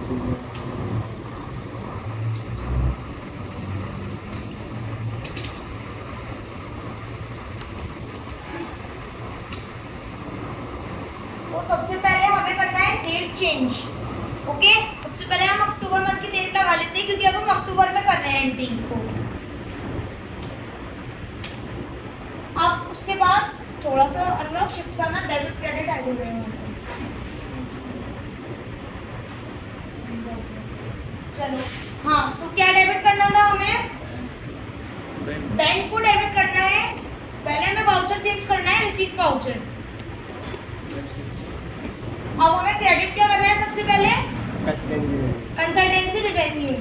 तो सबसे पहले हमें करना है डेट चेंज। ओके, सबसे पहले हम अक्टूबर मंथ की डेट लगा लेते हैं क्योंकि अब हम अक्टूबर में कर रहे हैं एंट्रीज को। अब उसके बाद थोड़ा सा अनुराग शिफ्ट करना, डेबिट क्रेडिट आगे बढ़ेंगे से। चलो हाँ, तो क्या डेबिट करना था हमें? बैंक को डेबिट करना है। पहले हमें वाउचर चेंज करना है, रिसीट वाउचर। अब हमें क्रेडिट क्या करना है सबसे पहले? Consultancy revenue.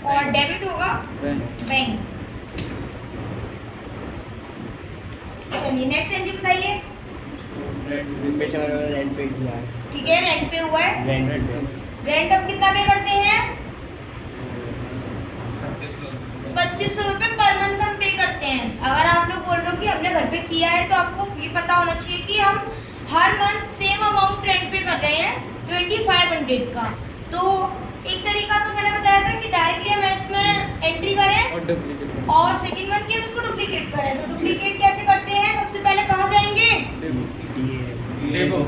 और डेबिट होगा बैंक। चलिए नेक्स्ट एंट्री बताइए। रेंट पे किया है। ठीक है, रेंट पे हुआ है। रेंट अब कितना पे करते हैं? 2500 रुपये पर मंथ हम पे करते हैं। अगर आप लोग बोल रहे हो कि हमने घर पे किया है तो आपको ये पता होना चाहिए कि हम हर मंथ सेम अमाउंट रेंट पे कर रहे हैं 2500 का। तो एक तरीका तो मैंने बताया था कि डायरेक्टली हम इसमें एंट्री करें और सेकंड वन की इसको डुप्लीकेट करें। तो डुप्लीकेट कैसे करते हैं? सबसे पहले कहाँ जाएंगे? डेबो।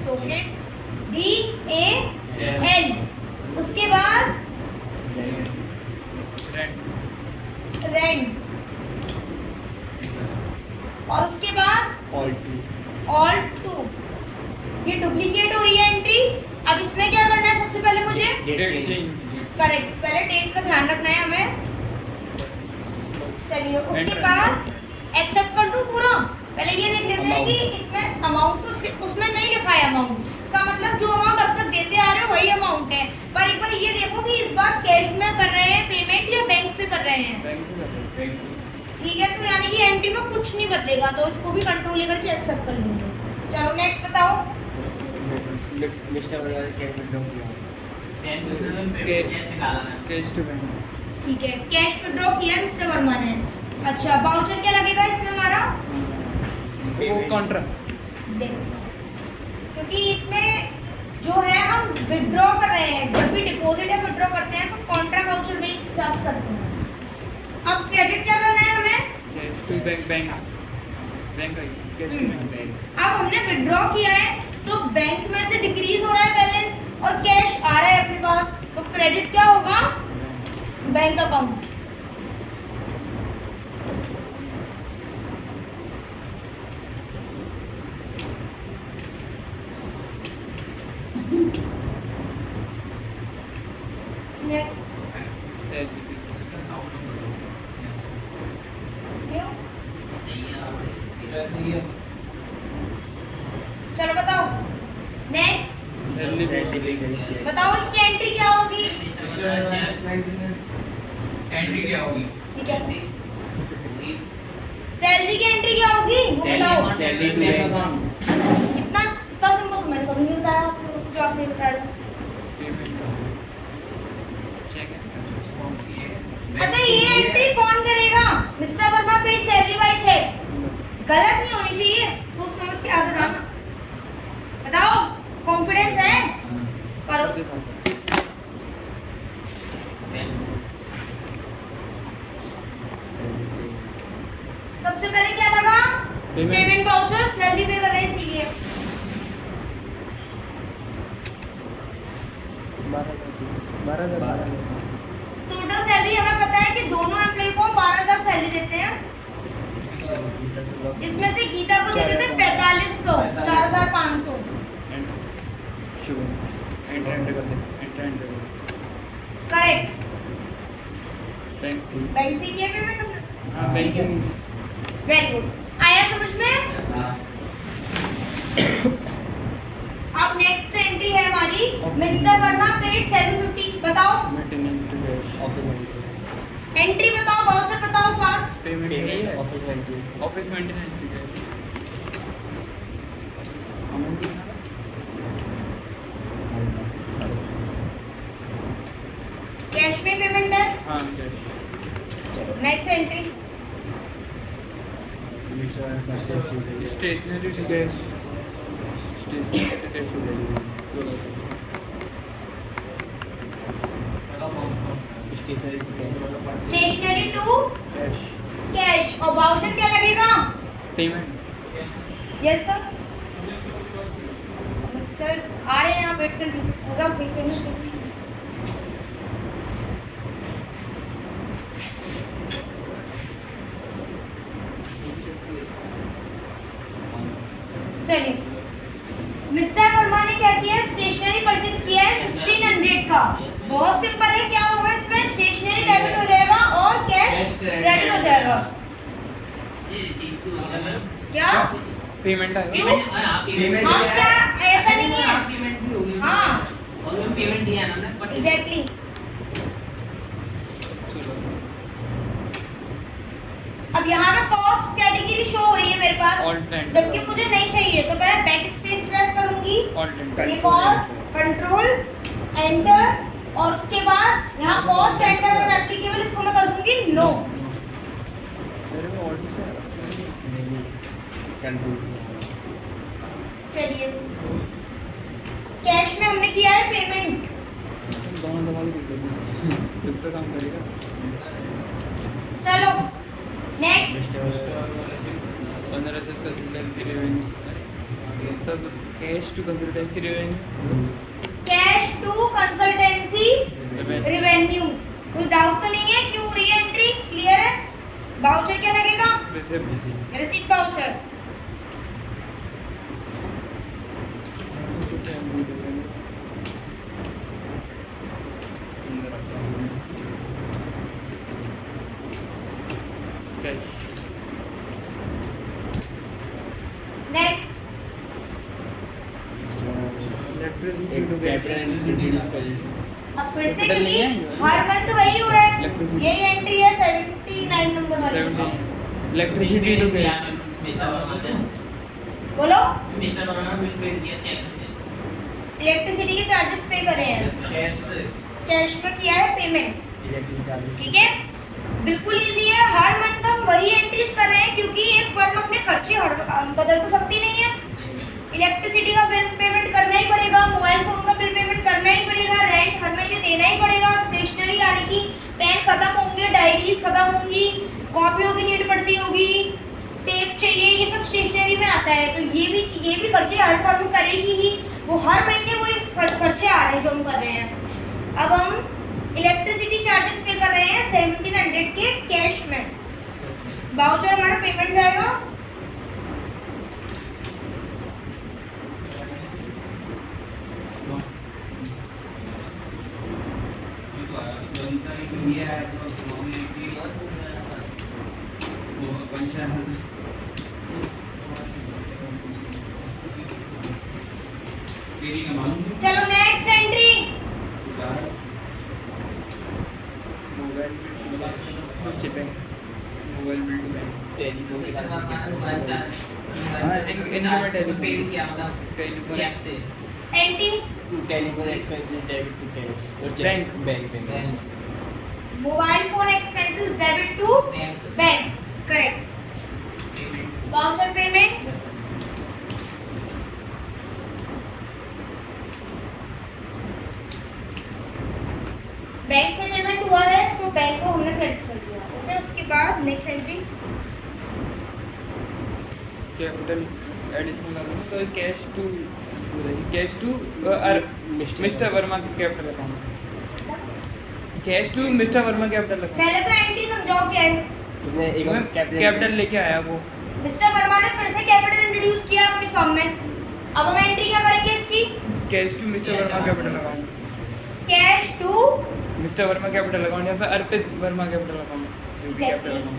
Okay, DAL। उसके बाद रेंट, और उसके बाद ऑल्ट 2। ये डुप्लीकेट हो रही है एंट्री। अब इसमें क्या करना है? सबसे पहले मुझे करेक्ट, पहले डेट का ध्यान रखना है हमें। चलिए उसके बाद एक्सेप्ट कर दूं पूरा। पहले ये देख लेते हैं कि इसमें अमाउंट तो उसमें नहीं लिखा है अमाउंट। इसका मतलब जो अमाउंट अब तक देते आ रहे हो वही अमाउंट है। पर एक बार ये देखो कि इस बार कैश में कर रहे हैं पेमेंट या बैंक से कर रहे हैं। ठीक है, तो यानी कि एंट्री में कुछ नहीं बदलेगा, तो इसको भी कंट्रोल लेकर के एक्सेप्ट कर लेंगे। चलो नेक्स्ट बताओ। ठीक है, कैश विड्रॉ किया मिस्टर वर्मा ने। अच्छा, वाउचर क्या लगेगा इसमें हमारा? वो कॉन्ट्रा। क्योंकि इसमें जो है हम विड्रॉ कर रहे हैं, जब भी डिपॉजिट या विड्रॉ करते हैं तो कॉन्ट्रा वाउचर में ही चार्ज करते हैं। अब क्रेडिट क्या करना है हमें? Cash to bank cash to bank. अब हमने विड्रॉ किया है तो बैंक में से डिक्रीज हो रहा है बैलेंस और कैश आ रहा है अपने पास, तो क्रेडिट क्या होगा? Bank account. नेक्स्ट चलो बताओ। नेक्स्ट बताओ इसकी एंट्री क्या होगी? एंट्री क्या होगी? ठीक है, सैलरी की एंट्री क्या होगी वो बताओ। Salary to bank. इतना सिंपल तो मैंने कभी नहीं बताया आप लोगों को, जो आप नहीं बता रहे। अच्छा, ये एंट्री कौन करेगा? Mister Verma paid salary by cheque. गलत नहीं होनी चाहिए, सोच समझ के आगे बढ़ाना। बताओ, कॉन्फिडेंस है? करो। सबसे पहले क्या लगा? पेमेंट वाउचर, सैलरी पे कर रहे हैं इसीलिए। 12,000। टोटल सैलरी हमें पता है कि दोनों एम्प्लॉय को 12,000 सैलरी देते हैं, जिसमें से गीता को देते थे 4500, 4500। करेक्ट। बैंक से किया पेमेंट हमने। ठीक है, वेरी गुड। आया समझ में? अब नेक्स्ट एंट्री है हमारी, मिस्टर वर्मा पेड 750। बताओ एंट्री, बताओ वाउचर, बताओ फास्ट। पेमेंट ऑफिस मेंटेनेंस हाँ कैश चलो next entry stationery to cash stationery to cash हो जाएगी स्टेशनरी टू कैश कैश और वाउचर क्या लगेगा? पेमेंट यस सर सर आ रहे हैं, आप वेट कर लीजिए, पूरा देख रहे हैं सर। चलिए मिस्टर वर्मा ने क्या किया, स्टेशनरी परचेज किया है 1600 का। बहुत सिंपल है, क्या होगा इसमें स्टेशनरी डेबिट हो जाएगा और कैश क्रेडिट हो जाएगा। क्या पेमेंट आ क्यों? हाँ क्या ऐसा नहीं है? हाँ एग्जैक्टली। अब यहाँ पे कॉस्ट कैटेगरी शो हो रही है मेरे पास, ऑल टाइम जबकि मुझे नहीं चाहिए, तो मैं बैक स्पेस प्रेस करूंगी, ऑल टाइम एक और कंट्रोल एंटर, और उसके बाद यहाँ कॉस्ट सेंटर और एप्लीकेबल इसको मैं कर दूंगी नो। मेरे में ऑल से चलिए कैश में हमने किया है पेमेंट। दोनों दबा के देख लेते हैं कुछ तो काम करेगा चलो नेक्स्ट 15 से कंसल्टेंसी रेवेन्यू तब cash to consultancy revenue cash to consultancy revenue, कोई डाउट तो नहीं है? क्यों री एंट्री क्लियर है? वाउचर क्या लगेगा? Receipt voucher. नेक्स्ट अब फिर से, क्योंकि हर मंथ वही हो रहा है, यही एंट्री है 79 नंबर वाली। इलेक्ट्रिसिटी टू बोलो इलेक्ट्रिसिटी के चार्जेस पे करे हैं, कैश में किया है पेमेंट, ठीक है बिल्कुल इजी है। हर मंथ हम वही एंट्रीज कर रहे हैं, क्योंकि एक फर्म अपने खर्चे बदल तो सकती नहीं है। इलेक्ट्रिसिटी का बिल पेमेंट करना ही पड़ेगा, मोबाइल फोन का बिल पेमेंट करना ही पड़ेगा, रेंट हर महीने देना ही पड़ेगा, स्टेशनरी यानी कि पेन खत्म होंगे, डायरीज खत्म होंगी, कॉपियों की नीड पड़ती होगी, टेप चाहिए, ये सब स्टेशनरी में आता है। तो ये भी खर्चे हर फर्म करेगी ही, वो हर महीने वही खर्चे आ रहे हैं जो हम कर रहे हैं। अब हम इलेक्ट्रिसिटी चार्जेस पे कर रहे हैं 1700 के कैश में, वाउचर हमारा पेमेंट जाएगा चलो next entry mobile bill to bank telephone entry mobile phone expenses debit to bank, correct. Voucher payment bank से पेमेंट हुआ है तो बैंक को हमने क्रेडिट कर दिया, ओके। उसके बाद नेक्स्ट एंट्री कैपिटल एडिशनल लगूंगा तो cash to mister Verma capital account, cash to mister Verma capital account. पहले तो एंट्री समझाओ क्या है। कैपिटल लेके आया वो, मिस्टर वर्मा ने फिर से कैपिटल इंट्रोड्यूस किया अपनी फर्म में। अब हम एंट्री क्या करेंगे इसकी, cash to mister Verma capital account, cash to mister Verma capital account या फिर अर्पित वर्मा कैपिटल अकाउंट।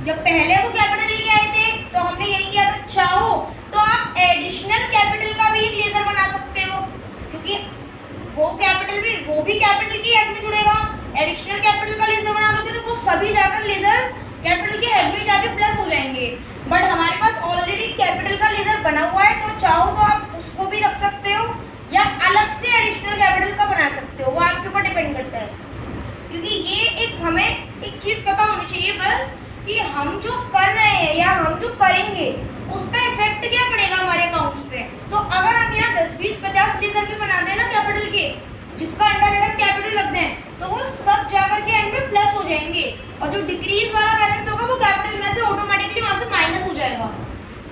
जब पहले वो कैपिटल लेके आए थे तो हमने यही किया था, चाहो तो आप एडिशनल कैपिटल का भी लेजर बना सकते हो, क्योंकि वो भी कैपिटल की हेड में जुड़ेगा। एडिशनल कैपिटल का लेजर बना लोगे तो वो सभी जाकर लेजर कैपिटल के हेड में जाके प्लस हो जाएंगे, बट हमारे पास ऑलरेडी कैपिटल का लेजर बना हुआ है, तो चाहो तो आप उसको भी रख सकते हो या अलग से एडिशनल कैपिटल का बना सकते हो, वो आपके ऊपर डिपेंड करता है। क्योंकि ये हमें एक हम जो कर रहे हैं या हम जो करेंगे उसका इफेक्ट क्या पड़ेगा हमारे अकाउंट्स पे। तो अगर हम यहाँ 10, 20, 50 रिजर्व भी बना दें ना कैपिटल के, जिसका अंडर कैपिटल रख दें, तो वो सब जाकर के एंड में प्लस हो जाएंगे और जो डिक्रीज वाला बैलेंस होगा वो कैपिटल में से ऑटोमेटिकली वहां से माइनस हो जाएगा।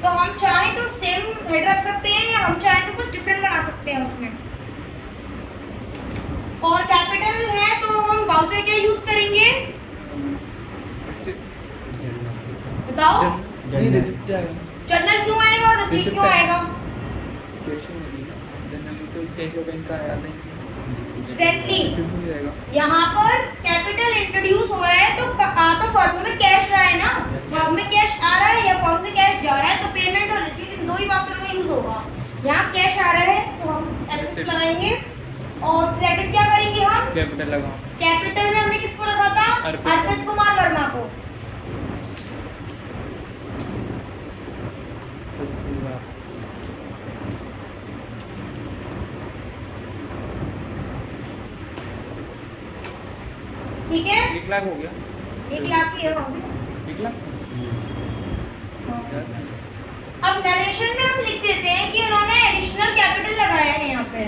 तो हम चाहें तो सेम हेड रख सकते हैं या हम चाहें तो कुछ डिफरेंट बना सकते हैं उसमें। और कैपिटल है तो हम वाउचर क्या यूज करेंगे बताओ। नहीं रिसिप्ट आएगा, जर्नल क्यों आएगा और रिसीट क्यों आएगा? कैश में नहीं ना, जनरली तो कैश और बैंक का आया नहीं। एग्जैक्टली रिसिप्ट नहीं आएगा। यहाँ पर कैपिटल इंट्रोड्यूस हो रहा है तो फर्म में कैश रहा है ना, फर्म में कैश आ रहा है या फर्म से कैश जा रहा है, तो पेमेंट और रिसीट इन दो ही वाउचर का यूज होगा। यहाँ कैश आ रहा है तो हम एसेट्स लगाएंगे और क्रेडिट क्या करेंगे हम कैपिटल लगाओ। कैपिटल में हमने किसको रखा था? अर्पित कुमार वर्मा को। ठीक है, 1 लाख हो गया। 1 लाख ही है वहाँ पे। 1 लाख अब नरेशन में हम लिख देते हैं कि उन्होंने एडिशनल कैपिटल लगाया है यहाँ पे।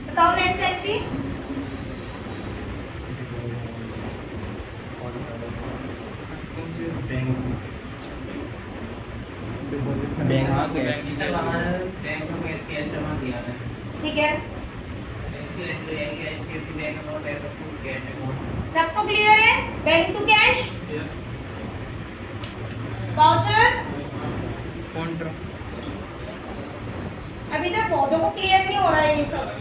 बताओ नेक्स्ट एंट्री। बैंक हाँ, तो कैश। बैंक में कैश जमा किया है। ठीक है, सबको क्लियर है? Bank to cash, voucher. Contra अभी तक बहुतों को क्लियर नहीं हो रहा है ये सब।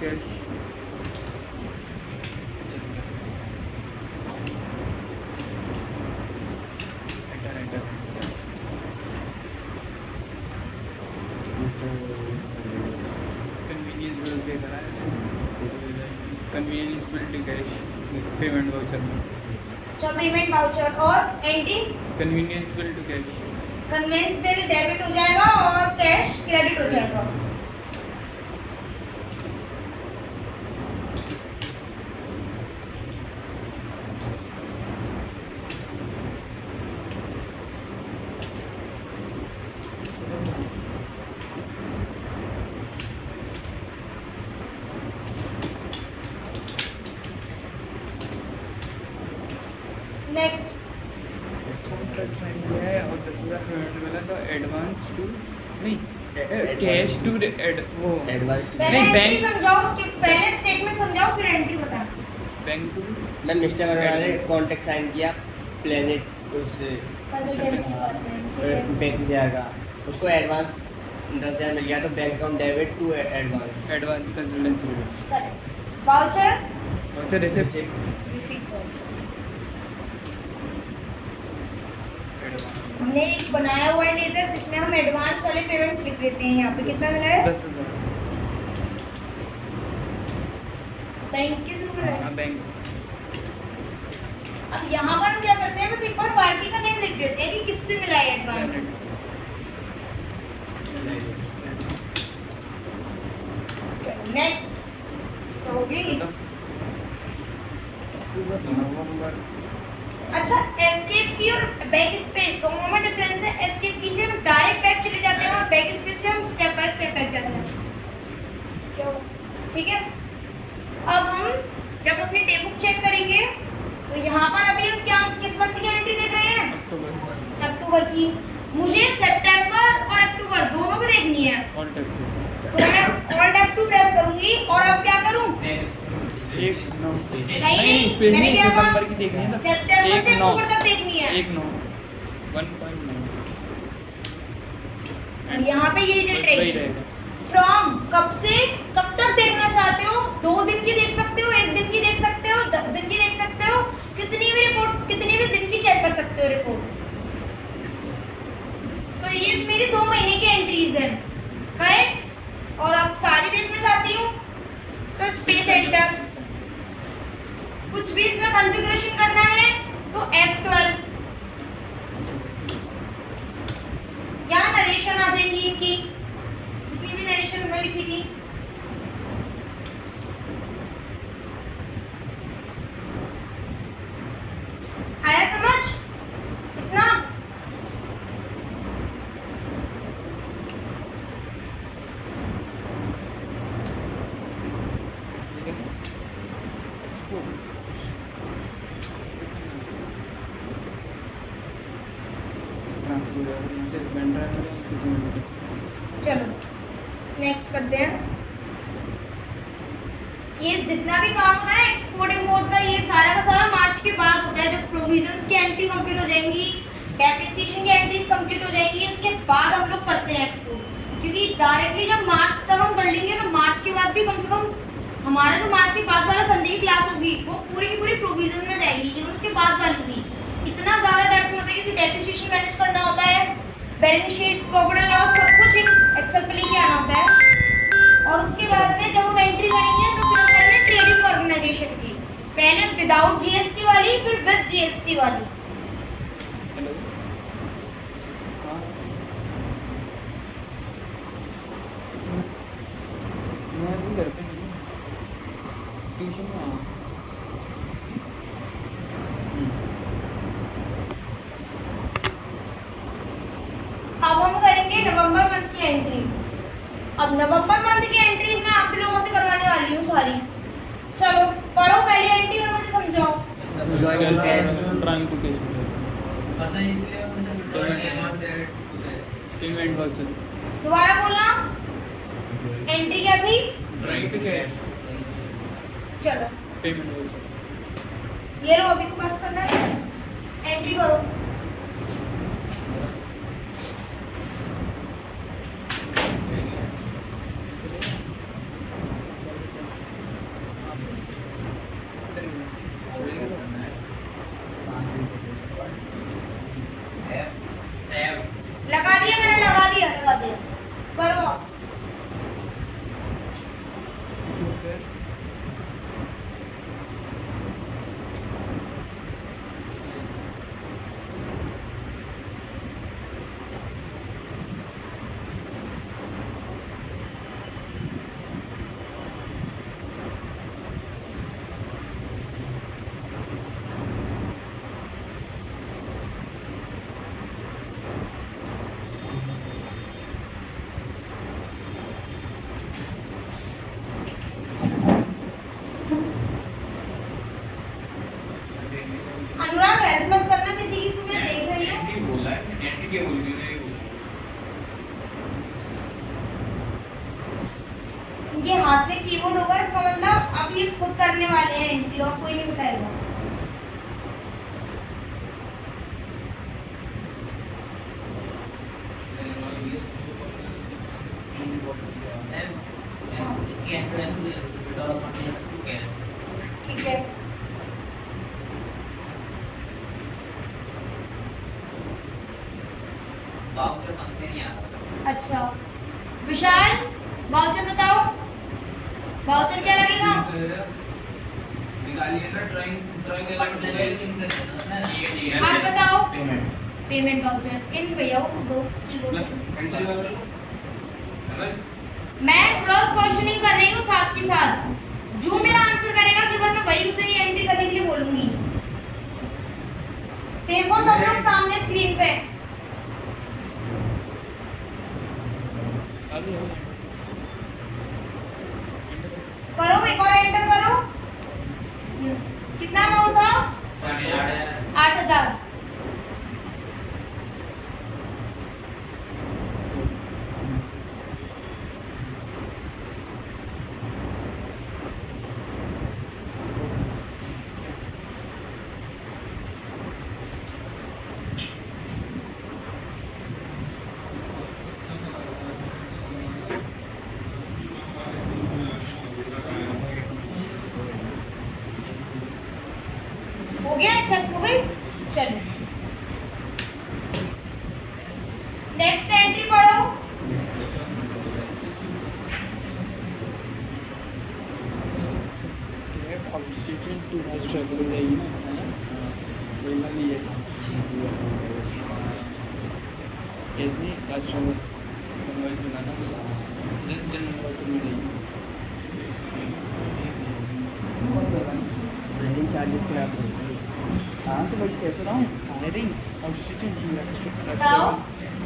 कैश कन्वीनियंस बिल पे करा है। Conveyance bill to cash payment voucher में। अच्छा, पेमेंट वाउचर और entry conveyance bill to cash. Conveyance bill debit हो जाएगा और कैश क्रेडिट हो जाएगा। नेक्स्ट कॉन्ट्रैक्ट साइन किया है और 10,000 पेमेंट मिला तो एडवांस टू नहीं कैश टू वो एडवांस पहले नहीं, एंट्री बैंक- समझाओ, उसके पहले स्टेटमेंट समझाओ फिर एंट्री बताना। Bank to ma'am mister Verma ने कॉन्ट्रैक्ट साइन किया प्लेनेट उससे कंसल्टेंसी के साथ में, ठीक है। 35,000 का, उसको एडवांस 10,000 मिल गया तो bank account debit to advance. Advance consultancy correct. Voucher voucher receipt receipt voucher. हमने एक बनाया हुआ है लेजर जिसमें हम एडवांस वाले पेमेंट लिख लेते हैं। यहाँ पे कितना मिला है? 10,000 बैंक के थ्रू मिला है। बैंक अब यहाँ पर हम क्या करते हैं, बस एक बार पार्टी का नेम लिख देते हैं कि किससे मिला है एडवांस। चलो नेक्स्ट होगी। नवंबर अच्छा, एस्केप की और बैक स्पेस दोनों में डिफरेंस है। एस्केप की से हम डायरेक्ट बैक चले जाते हैं और बैक स्पेस से हम स्टेप बाय स्टेप बैक जाते हैं। क्या हुआ? ठीक है, अब हम जब अपनी टेबुक चेक करेंगे तो यहाँ पर अभी हम क्या किस मंथ की एंट्री देख रहे हैं? अक्टूबर अक्टूबर की। मुझे सितंबर और अक्टूबर दोनों को देखनी है, ऑल टाइप तो मैं ऑल्ट F2 प्रेस करूंगी और अब क्या करूं? एक नौ नहीं, स्पेस मैंने नहीं क्या कहा? सितंबर की देखनी है तो सितंबर से 1/9 अक्टूबर तक देखनी है। 1/9 1.9 और यहाँ पे यही डेट वही रहेगी। रहेगा। फ्रॉम कब से कब तक देखना चाहते हो? 2 दिन की देख सकते हो, 1 दिन की देख सकते हो, 10 दिन की देख सकते हो, कितनी भी रिपोर्ट कितनी भी दिन की चेक कर सकते हो रिपोर्ट। तो ये मेरी 2 महीने की एंट्रीज है, करेक्ट। और अब सारी देखना चाहती हूँ तो स्पेस एडिटर, कुछ भी इसमें कॉन्फ़िगरेशन करना है तो F12, यहाँ नरेशन आ जाएगी इनकी, जितनी भी नरेशन उन्होंने लिखी थी। आया समझ इतना? चलो नेक्स्ट करते हैं। ये जितना भी काम होता है ना एक्सपोर्ट इंपोर्ट का, ये सारा का सारा मार्च के बाद होता है, जब प्रोविजंस की एंट्री कंप्लीट हो जाएंगी, डेप्रिसिएशन की एंट्रीज कंप्लीट हो जाएंगी, उसके बाद हम लोग करते हैं एक्सपोर्ट। क्योंकि डायरेक्टली जब मार्च तक हम कर लेंगे तो मार्च के बाद भी कम से कम हमारा जो मार्च के बाद वाला संडे की क्लास होगी वो पूरी की पूरी प्रोविजन में जाएगी, इवन उसके बाद वाली भी। इतना ज़्यादा टाइम होता है क्योंकि डेप्रिसिएशन मैनेज करना होता है, balance sheet, profit and loss सब कुछ एक एक्सेल पे लेके आना होता है। और उसके बाद में जब हम एंट्री करेंगे तो फिर हम करेंगे ट्रेडिंग ऑर्गेनाइजेशन की, पहले विदाउट जीएसटी वाली, फिर विद जीएसटी वाली। मैं भी घर पे नहीं, ट्यूशन में आया। अब हम करेंगे नवंबर मंथ की एंट्री। अब नवंबर मंथ की एंट्रीज मैं आप भी लोगों से करवाने वाली हूँ सारी। चलो पढ़ो पहली एंट्री और मुझे समझाओ। Trying to catch payment voucher. दोबारा बोलना, एंट्री क्या थी? Trying to catch चलो पेमेंट वाउचर। ये लो, अभी पास करना है, एंट्री करो। लगा दिया मैंने, लगा दिया करो। अनुराग हेल्प मत करना किसी की, तुम्हें देख रही हूँ। इनके हाथ में कीबोर्ड होगा, इसका मतलब अब ये खुद करने वाले हैं एंट्री, और कोई नहीं बताएगा। ठीक है, अच्छा विशाल वाउचर बताओ, वाउचर क्या लगेगा? आप बताओ। पेमेंट वाउचर इन भैया को दो कीबोर्ड। मैं क्रॉस क्वेश्चनिंग कर रही हूँ साथ के साथ, जो मेरा आंसर करेगा केवल मैं वही उसे ही एंट्री करने के लिए बोलूंगी। देखो सब लोग सामने स्क्रीन पे, करो एक और एंटर करो। कितना अमाउंट था? 8,000। हो गया, एक्सेप्ट हो गई। चलो नेक्स्ट एंट्री पढ़ो। कैसे लास्ट में इनवॉइस बनाना जनरल वाउचर में हायरिंग चार्जेस के आप हाँ तो भाई कहते रहा हूँ हायरिंग आउटस्टेशन बताओ।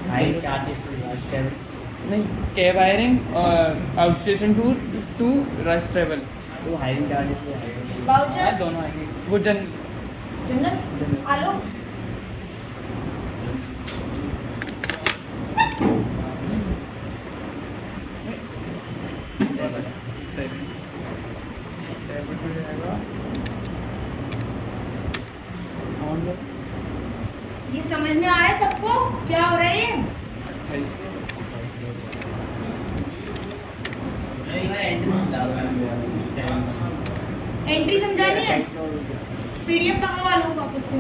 Hiring charges to last travel नहीं cab hiring outstation tour to rush travel तो हायरिंग चार्जेस पे आएगा। वाउचर दोनों आएंगे वो जनरल आलो। डेबिट हो जाएगा ऑन ये समझ में आ रहा है सबको क्या हो रहा है ये? 28 एंट्री समझानी है? 250 रुपये। पीडीएफ मंगवा लूंगा उससे।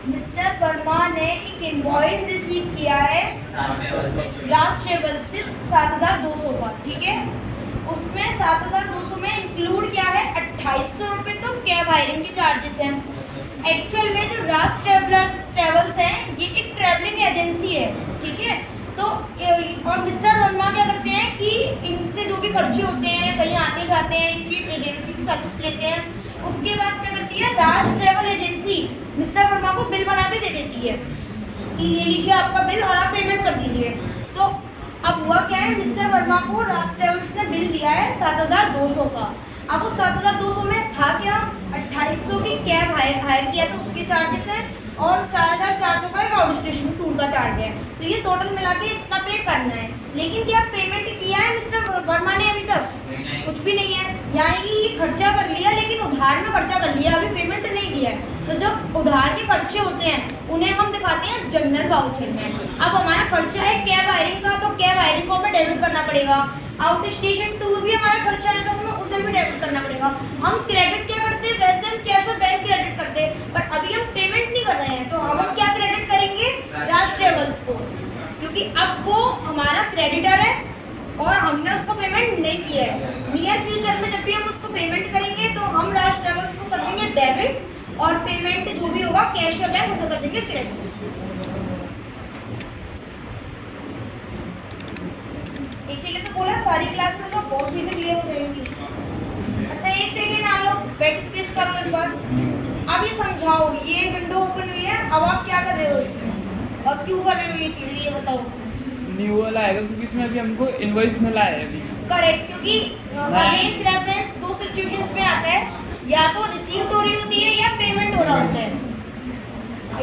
मिस्टर वर्मा ने एक इनवॉइस रिसीव किया है लास्ट ट्रेवल से 7,200 का, ठीक है। उसमें 7,200 में इंक्लूड क्या है, 2,800 रुपये तो कैब हायरिंग के चार्जेस हैं। एक्चुअल में जो राज ट्रेवल्स हैं ये एक ट्रैवलिंग एजेंसी है, ठीक है। तो और मिस्टर वर्मा क्या करते हैं कि इनसे जो भी खर्चे होते हैं, कहीं आते जाते हैं, इनकी एजेंसी से सर्विस लेते हैं, उसके बाद क्या करती है राज ट्रैवल एजेंसी मिस्टर वर्मा को बिल बना के दे देती है कि ये लीजिए आपका बिल और आप पेमेंट कर दीजिए। तो अब हुआ क्या है, मिस्टर वर्मा को राज ट्रैवल्स ने बिल दिया है 7,200 का। अब उस 7,200 में था क्या, 2,800 की कैब हायर किया तो उसके चार्जेस हैं और 4,400 का एक आउट स्टेशन टूर का चार्ज है। तो ये टोटल मिला के इतना पे करना है। लेकिन क्या पेमेंट किया है मिस्टर वर्मा ने अभी तक? कुछ भी नहीं है। यानी कि ये खर्चा कर लिया लेकिन उधार में खर्चा कर लिया, अभी पेमेंट नहीं किया है। तो जब उधार के खर्चे होते हैं उन्हें हम दिखाते हैं जनरल वाउचर में। अब हमारा खर्चा है कैब हायरिंग का, तो कैब हायरिंग को हमें डेबिट करना पड़ेगा। आउट स्टेशन टूर भी हमारा खर्चा है तो हमें उसे भी डेबिट करना पड़ेगा। हम क्रेडिट क्या करते हैं, वैसे हम कैश और बैंक क्रेडिट करते हैं, पर अभी हम पेमेंट नहीं कर रहे हैं तो हम क्या क्रेडिट करेंगे, राज ट्रेवल्स को, क्योंकि अब वो हमारा क्रेडिटर है और हमने उसको पेमेंट नहीं किया है। नियर फ्यूचर में जब भी हम उसको पेमेंट करेंगे तो हम राज ट्रेवल्स को कर देंगे डेबिट और पेमेंट जो भी होगा कैश या बैंक उसे कर देंगे क्रेडिट। इसीलिए तो बोला सारी क्लास में तो बहुत चीजें क्लियर हो जाएंगी। अच्छा एक सेकेंड आ लो, बैक स्पेस करो एक बार। अब ये समझाओ, ये विंडो ओपन हुई है, अब आप क्या कर रहे हो इसमें और क्यों कर रहे हो ये चीज़, ये बताओ। न्यू वाला आएगा क्योंकि इसमें अभी हमको इनवॉइस मिला है अभी। करेक्ट, क्योंकि अगेंस्ट रेफरेंस दो सिचुएशंस में आता है, या तो रिसीव्ड हो रही होती है या पेमेंट हो रहा होता है।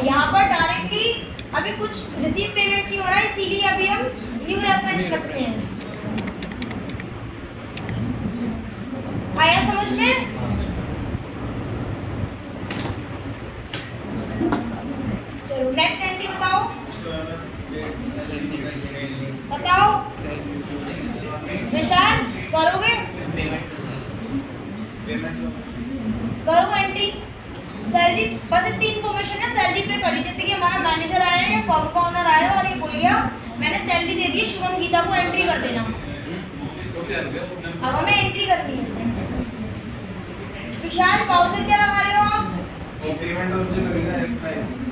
यहाँ पर डायरेक्टली अभी कुछ रिसीव पेमेंट नहीं हो रहा है, इसीलिए अभी हम न्यू रेफरेंस रखते हैं। आया समझ में? चलो नेक्स्ट एंट्री बताओ, बताओ विशाल, करोगे? करो एंट्री। सैलरी बस इतनी इन्फॉर्मेशन है, सैलरी पे करी। जैसे कि हमारा मैनेजर आया है, फॉर्म का ओनर आया और ये बोल गया मैंने सैलरी दे दी, शुभम गीता को एंट्री कर देना। अब हमें एंट्री करनी है। विशाल वाउचर क्या लगा रहे हो आप? इंक्रीमेंट वाउचर लगेगा F5।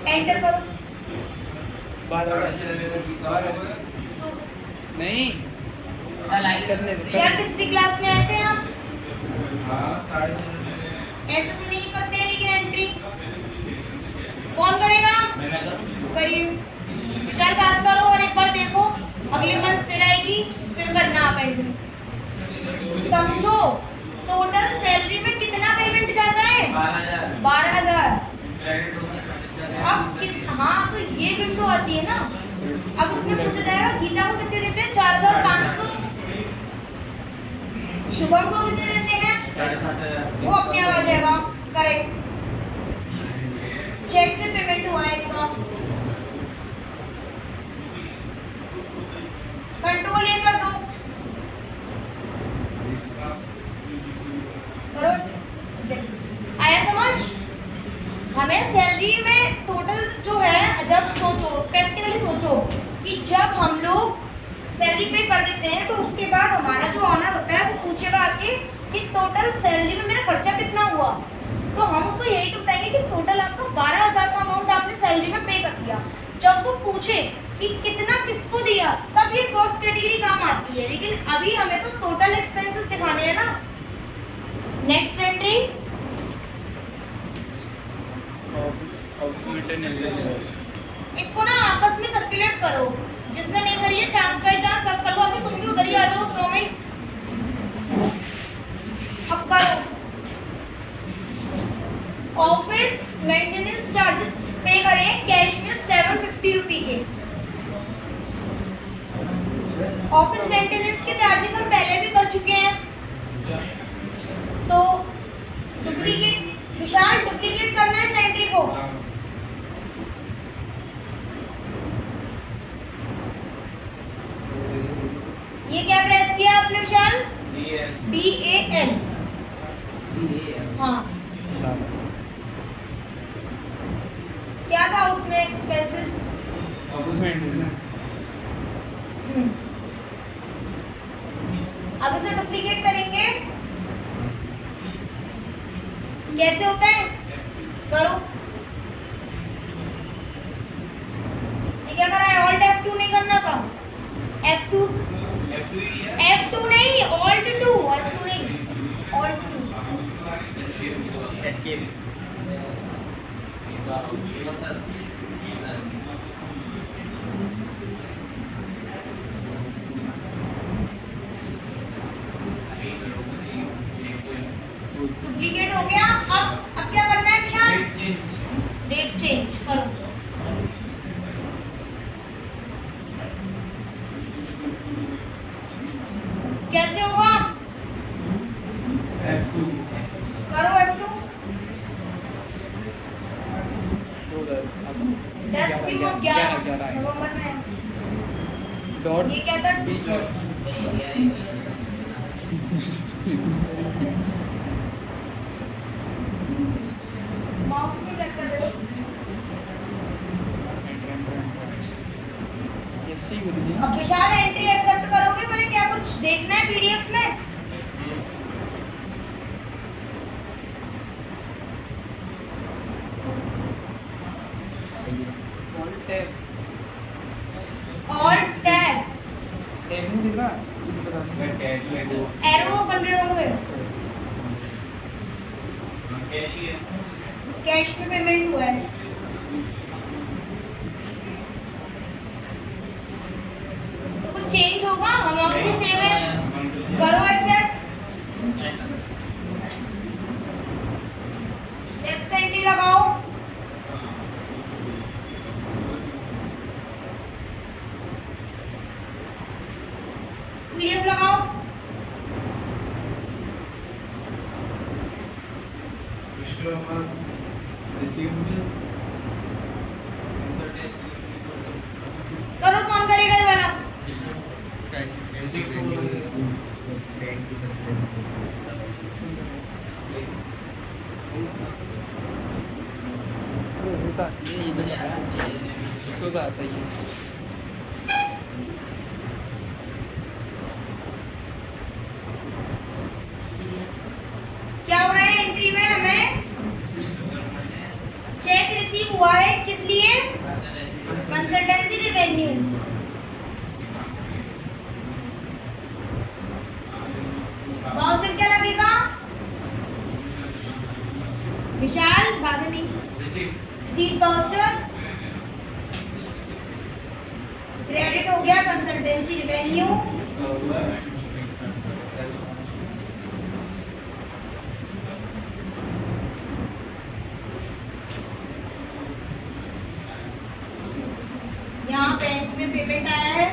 एंटर करो। नहीं करने दे। यार पिछली क्लास में आए थे आप, हाँ 6:30। ऐसे तो नहीं करते हैं लेकिन एंट्री कौन करेगा? करिए। विशाल पास करो और एक बार देखो, अगले मंथ फिर आएगी, फिर करना आप एंट्री। समझो टोटल सैलरी में कितना पेमेंट जाता है? 12,000। अब हाँ तो ये विंडो आती है ना, अब इसमें पूछा जाएगा गीता को कितने देते हैं? 4,500। शुभम को कितने देते हैं? 7,500। वो अपने आप आ जाएगा। करेक्ट, चेक से पेमेंट हुआ है इनका। कंट्रोल ये कर दो, करो। आया समझ? हमें सैलरी में टोटल जो है, जब सोचो प्रैक्टिकली सोचो कि जब हम लोग सैलरी पे कर देते हैं तो उसके बाद हमारा पूछेगा आके कि टोटल सैलरी में मेरा खर्चा कितना हुआ, तो हम उसको यही तो बताएंगे कि टोटल आपका 12,000 का अमाउंट आपने सैलरी में पे कर दिया। जब वो पूछे कि कितना किसको दिया, तब ये कॉस्ट कैटेगरी काम आती है, लेकिन अभी हमें तो टोटल एक्सपेंसेस दिखाने हैं ना। नेक्स्ट एंट्री, इसको ना आपस में सर्कुलेट करो, जिसने नहीं करी है चांस बाय चांस सब कर लो। अभी तुम भी उधर ही आ जाओ उस रो में, अब करो। ऑफिस मेंटेनेंस चार्जेस पे करें कैश में 750 रुपी के। ऑफिस मेंटेनेंस के चार्जेस हम पहले भी कर चुके हैं, तो डुप्लीकेट, विशाल डुप्लीकेट करना है इस एंट्री को। ये क्या प्रेस किया आपने विशाल? DAL। हाँ, क्या था उसमें एक्सपेंसेस? Office maintenance. अब इसे डुप्लीकेट करेंगे, कैसे होता है करो। ये क्या करा है? ऑल्ट F2 नहीं करना था, F2 नहीं, ऑल्ट 2, F2 नहीं, ऑल्ट 2। एस्केप। डुप्लीकेट हो गया। अब क्या करना है विशाल? डेट चेंज करो। कैसे होगा? F2 करो F2। 10 क्यों? 11 नवंबर में है। डॉट ये क्या था? बीच में माउस को ट्रैक कर दो। जैसे ही बोलिए। अब विशाल एंट्री एक्सेप्ट करोगे? बोले क्या कुछ देखना है पीडीएफ में? ऑल्ट टैब टैब नहीं दिख रहा, ये बता दो। एरो बन रहे होंगे। कैश में पेमेंट हुआ है। तो कुछ चेंज होगा? अमाउंट भी सेम है, करो एक्सेप्ट। नेक्स्ट एंट्री लगाओ। पीडीएफ लगाओ। करो, कौन करेगा ये वाला? वो होता है, ये नहीं आता है, इसको तो आता ही है। क्या हो रहा है एंट्री में? हमें चेक रिसीव हुआ है, किस लिए? Consultancy revenue. वाउचर क्या लगेगा विशाल? बाद में रिसीट वाउचर क्रेडिट हो गया कंसल्टेंसी रेवेन्यू। यहाँ बैंक में पेमेंट आया है,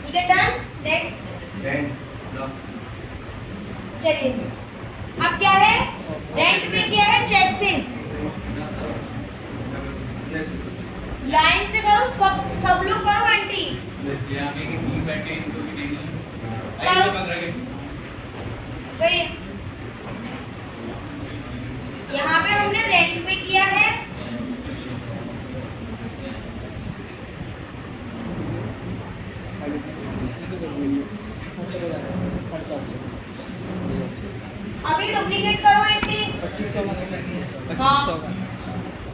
ठीक है, डन। नेक्स्ट चलिए, अब क्या है? रेंट पे किया है चेक से। लाइन से करो, सब लोग करो एंट्रीज। करिए। यहाँ पे हमने रेंट पे किया है, 700 का जा रहा है 750। अभी डुप्लीकेट करो एंट्री 2500 का नहीं, 2500 हाँ। का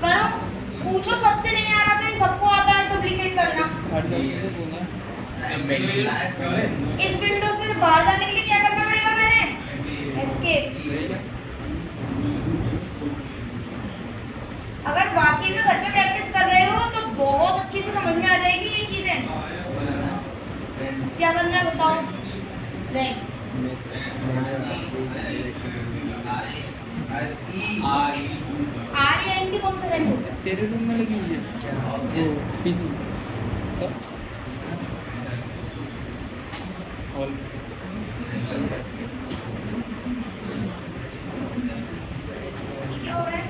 करो, पूछो सबसे नहीं आ रहा तो इन सबको आता है डुप्लीकेट करना। 450 तो बोला। इस विंडो से बाहर जाने के लिए क्या करना पड़ेगा मैंने? एस्केप। अगर वाकई में घर पे प्रैक्टिस कर रहे हो तो बहुत अच्छी से समझ में आ जाएगी ये चीजें। क्या करना है बताओ? रैंक आर एन टी कौन सा रैंक होता है? तेरे रूम में लगी हुई है वो पीसी तो हॉल क्या हो रहा है?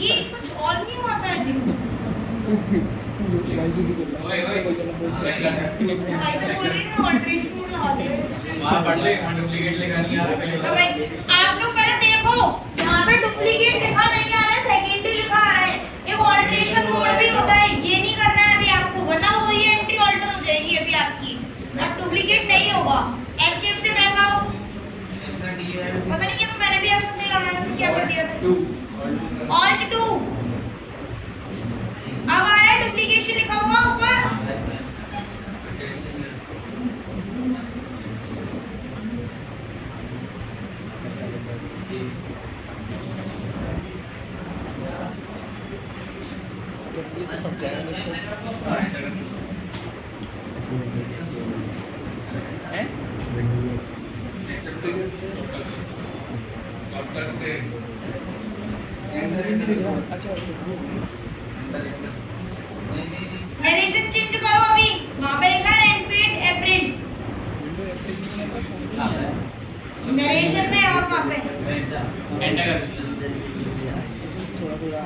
ये कुछ और नहीं होता है जी। वाईजी भी बोल रहा है भाई तो बोल रही हूँ ऑल्ट्रेशन मोड लगा दे। वहाँ पढ़ ले, वहाँ डुप्लीकेट लिखा नहीं आ रहा पहले तो भाई आप लोग पहले देखो, यहाँ पे डुप्लीकेट लिखा नहीं आ रहा है, सेकेंडरी लिखा आ रहा है। एक ऑल्ट्रेशन मोड भी होता है, ये नहीं करना है अभी आपको, वरना वो ये एंट्री ऑल्टर हो जाएगी अभी आपकी। अब डुप्लीकेट नहीं होगा। एस्केप से बैक आओ। इसमें डी है पता नहीं क्यों मैंने भी ऐसा नहीं लगाया, फिर क्या कर दिया? 2 ऑल्ट 2 अब आ रहा है डुप्लीकेशन लिखा हुआ ऊपर। ये तो पड़ जाएगा हैं अच्छा नरेशन चेंज करो अभी, वहां पे लिखा है रेंट पेड अप्रैल। नरेशन में और वहां पे थोड़ा थोड़ा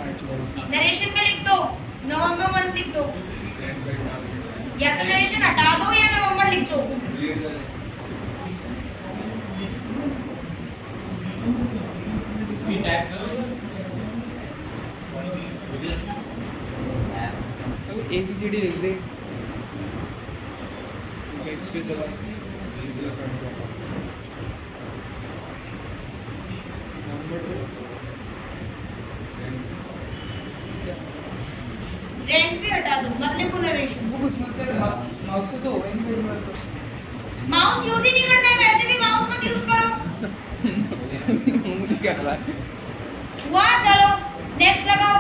नरेशन में लिख दो नवंबर मंथ लिख दो, या तो नरेशन हटा दो या नवंबर लिख दो। ABCD लिख दे एक्सप्रेस दबा रेंट भी हटा दो, मत लिखो नरेशन। वो कुछ मत कर माउस से तो हो ही नहीं मेरी बात तो माउस यूज ही नहीं करना है, वैसे भी माउस मत यूज करो। मुझे क्या रहा है हुआ, चलो नेक्स्ट लगाओ।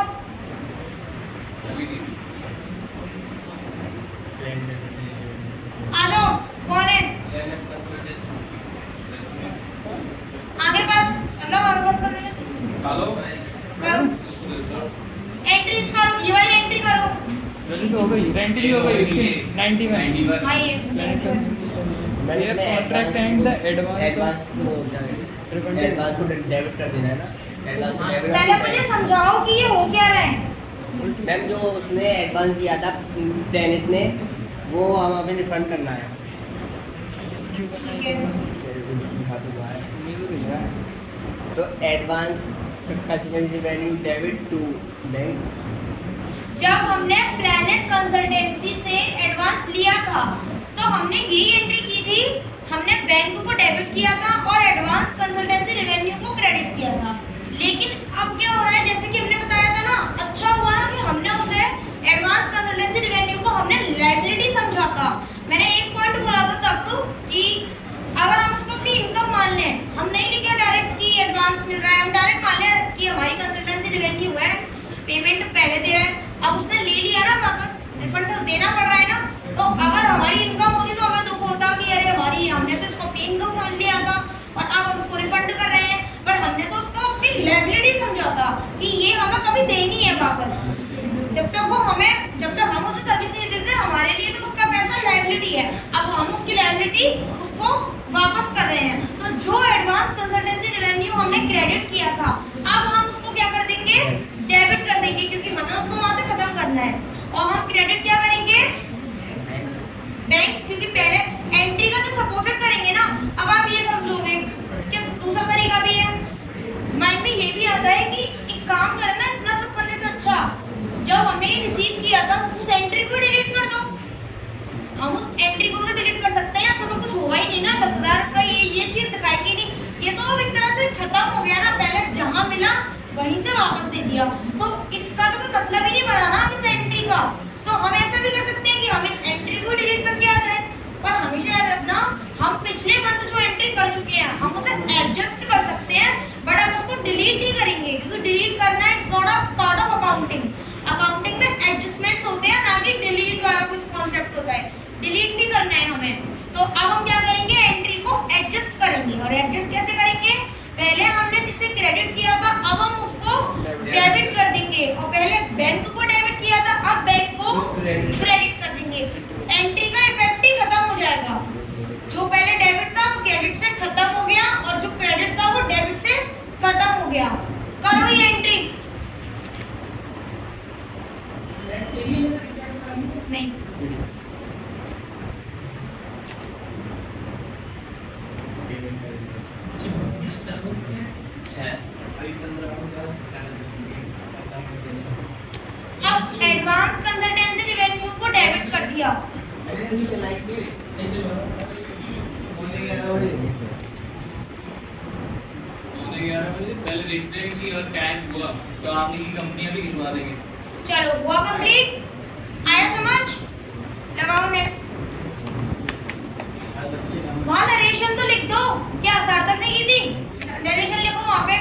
आ जाओ, कौन है आगे पास? लो आगे पास कर देना। हेलो करो एंट्रीज करो, ये वाली एंट्री करो। जल्दी तो हो गई रेंट भी हो गई इसकी 91 आइए ये contract and the advance advance को डेबिट कर देना है ना। एडवांस को डेबिट पहले मुझे समझाओ कि ये हो क्या रहा है। मैम जो उसने एडवांस दिया था टेनेंट ने, वो हम हमें रिफंड करना है। क्यों करना ठीक है है। मैं तो दिख रहा है तो advance consultancy value debit to bank. जब हमने प्लैनेट कंसल्टेंसी से एडवांस लिया था तो हमने यही एंट्री की थी, हमने बैंक को डेबिट किया था और एडवांस कंसल्टेंसी रेवेन्यू को क्रेडिट किया था। लेकिन अब क्या हो रहा है, जैसे कि हमने बताया था ना, अच्छा हुआ ना कि हमने उसे एडवांस कंसल्टेंसी रेवेन्यू को हमने लायबिलिटी समझा था। मैंने एक पॉइंट बोला था तब तो कि अगर हम उसको अपनी इनकम मान लें, हम नहीं लिखे डायरेक्ट कि एडवांस मिल रहा है, हम डायरेक्ट मान लें कि हमारी कंसल्टेंसी रेवेन्यू है, पेमेंट पहले दे रहा है, अब उसने ले लिया ना वापस, रिफंड तो देना पड़ रहा है ना। तो अगर हमारी इनकम होती तो हमें दुख होता कि अरे हमारी, हमने तो इसको अपनी इनकम समझ लिया था और अब हम उसको रिफंड कर रहे हैं, पर हमने तो उसको अपनी लायबिलिटी समझा था कि ये हमें कभी देनी है वापस। जब तक वो हमें, जब तक हम उसे सर्विस नहीं देते, हमारे लिए तो उसका पैसा लायबिलिटी है। अब हम उसकी लायबिलिटी उसको वापस कर रहे हैं। तो जो एडवांस कंसल्टेंसी रेवेन्यू हमने क्रेडिट किया था, अब हम उसको क्या कर देंगे, डेबिट कर देंगे, क्योंकि हमें उसको वहां से खत्म करना है। और हम क्रेडिट क्या करेंगे, बैंक, क्योंकि पहले एंट्री का तो सपोर्टेड करेंगे ना। अब आप ये समझोगे, इसके दूसरा तरीका भी है, माइंड में ये भी आता है कि एक काम करें ना, इतना सब करने से अच्छा जब हमने ये रिसीव किया था उस एंट्री को डिलीट कर दो। हम ये तो अब एक तरह से खत्म हो गया ना, पहले जहाँ मिला वहीं से वापस दे दिया, तो इसका तो कोई मतलब ही नहीं बना ना हम इस एंट्री का। तो हम ऐसा भी कर सकते हैं कि हम इस एंट्री को डिलीट करके आ जाए, पर हमेशा याद रखना हम पिछले मंथ जो एंट्री कर चुके हैं हम उसे एडजस्ट कर सकते हैं, बट हम उसको डिलीट नहीं करेंगे, क्योंकि डिलीट करना it's not a part of accounting. Accounting में एडजस्टमेंट्स होते हैं, ना कि डिलीट वाला कुछ कॉन्सेप्ट होता है। डिलीट नहीं करना है हमें। तो अब हम क्या करेंगे, एंट्री को एडजस्ट करेंगे। और एडजस्ट कैसे करेंगे, पहले हमने जिससे क्रेडिट किया था अब हम उसको डेबिट कर देंगे, और पहले बैंक को डेबिट किया था अब बैंक को क्रेडिट कर देंगे। एंट्री का इफेक्ट ही खत्म हो जाएगा। जो पहले डेबिट था वो क्रेडिट से खत्म हो गया, और जो क्रेडिट था वो डेबिट से खत्म हो गया। करो ये एंट्री। नहीं अब एडवांस कंसल्टेंसी रेवेन्यू को डेबिट कर दिया। पहले देखते हैं कि अगर कैश हुआ तो आगे की कंपनियां भी खिंचवा देंगे। चलो हुआ कंप्लीट, आया समझ, लगाओ नेक्स्ट। वहाँ नरेशन तो लिख दो, क्या सार्थक ने की थी, नरेशन लिखो वहाँ पे।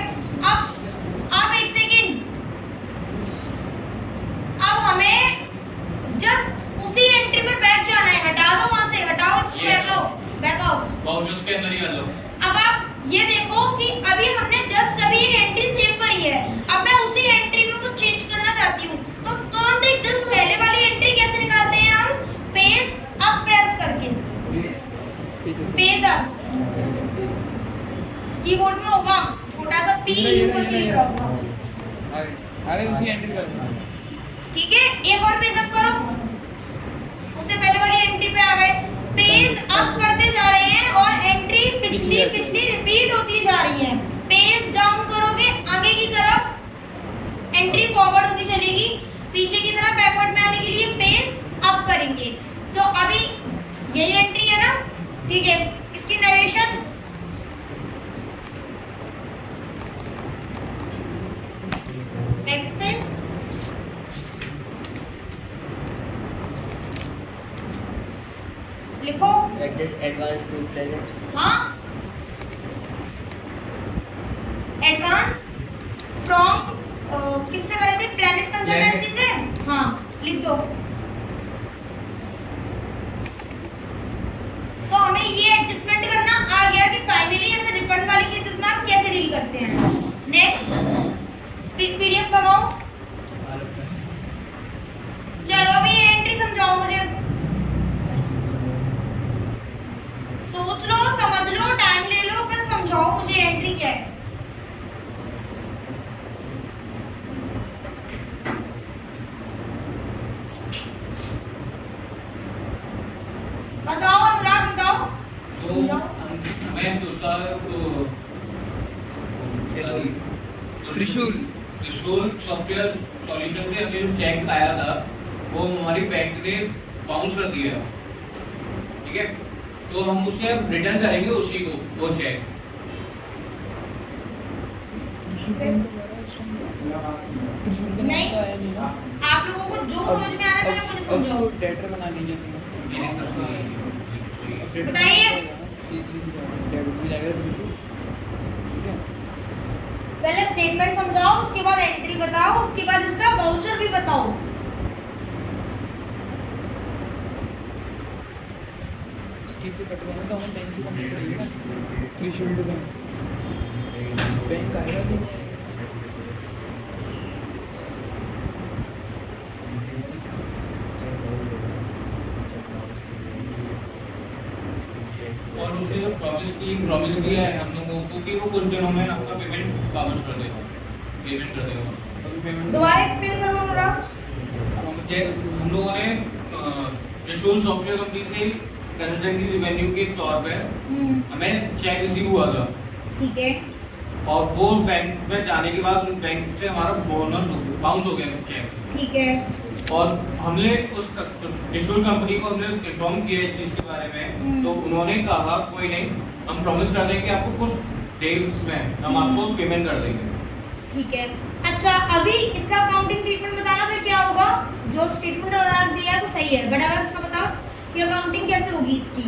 अब एक सेकेंड, अब हमें जस्ट उसी एंट्री पर बैठ जाना है। हटा दो वहाँ से, हटाओ इसको, बैकआउट वाउचर्स के अंदर ही आ जाओ। अब आप ये देखो कि अभी हमने जस्ट अभी एक एंट्री सेव करी है, अब मैं उसी एंट्री में कुछ चेंज करना चाहती हूँ, तो तुरंत एक जस्ट पहले वाली एंट्री कैसे निकालते हैं हम, पेज अप प्रेस करके, पेज अप कीबोर्ड में होगा छोटा सा पी ऊपर क्लिक रहा होगा, आगे उसी एंट्री कर दो। ठीक है। एक और पेज अप करो, उससे पहले वाली एंट्री पे आ गए, पेज अप करते जा रहे हैं और एंट्री पिछली रिपीट होती जा रही है। पेज डाउन करोगे आगे की तरफ, एंट्री फॉरवर्ड होती चलेगी, पीछे की तरफ बैकवर्ड में आने के लिए पेज अप करेंगे। तो अभी यही एंट्री है ना, ठीक है। इसकी नरेशन नेक्स्ट पेज, लिखो एडवांस टू प्लेनेट। हाँ, एडवांस फ्रॉम किससे करे थे, प्लैनेट कंसल्टेंसी से। हाँ लिख दो। तो हमें ये एडजस्टमेंट करना आ गया कि फाइनली ऐसे रिफंड वाले केसेस में आप कैसे डील करते हैं। नेक्स्ट पीडीएफ लगाओ। चलो अभी ये एंट्री समझाओ मुझे, सोच लो, समझ लो, टाइम ले लो, फिर समझाओ मुझे एंट्री क्या है। बताओ अनुराग, बताओ। तो मैं दूसरा त्रिशूल सॉफ्टवेयर सॉल्यूशन से हमें जो चेक आया था वो हमारी बैंक ने बाउंस कर दिया, ठीक है। तो हम उसे अब रिटर्न करेंगे उसी को, वो चेक। नहीं, आप लोगों को जो समझ में आ रहा है पहले मुझे समझाओ। डेटर बना लीजिए। बताइए। डेबिट भी जाएगा त्रिशूल, ठीक है। पहले स्टेटमेंट समझाओ, उसके बाद एंट्री बताओ, उसके बाद इसका वाउचर भी बताओ। स्कीम से कटवाना तो हम बैंक से कंप्लीट करेंगे ना, त्रिशूल टू बैंक आएगा कि नहीं। और उसे जो प्रॉमिस किया है हम लोगों को कि वो कुछ दिनों में आपका पेमेंट वापस कर देगा, पेमेंट कर देगा। अभी पेमेंट दोबारा एक्सप्लेन करो अनुराग। हम लोगों ने त्रिशूल सॉफ्टवेयर कंपनी से कंसल्टेंसी रेवेन्यू के तौर पे हमें चेक रिसीव हुआ था, ठीक है। और वो बैंक में जाने के बाद बैंक से हमारा बोनस बाउंस हो गया चेक, ठीक है। और हमने उस त्रिशूल कंपनी को हमने इन्फॉर्म किया इस चीज़ के बारे में, तो उन्होंने कहा कोई नहीं, हम प्रॉमिस कर देंगे आपको कुछ डेज में हम आपको पेमेंट कर देंगे। ठीक है। अच्छा अभी इसका अकाउंटिंग ट्रीटमेंट बताना फिर क्या होगा। जो स्टेटमेंट और दिया है वो सही है, बट अब इसका बताओ कि अकाउंटिंग कैसे होगी इसकी।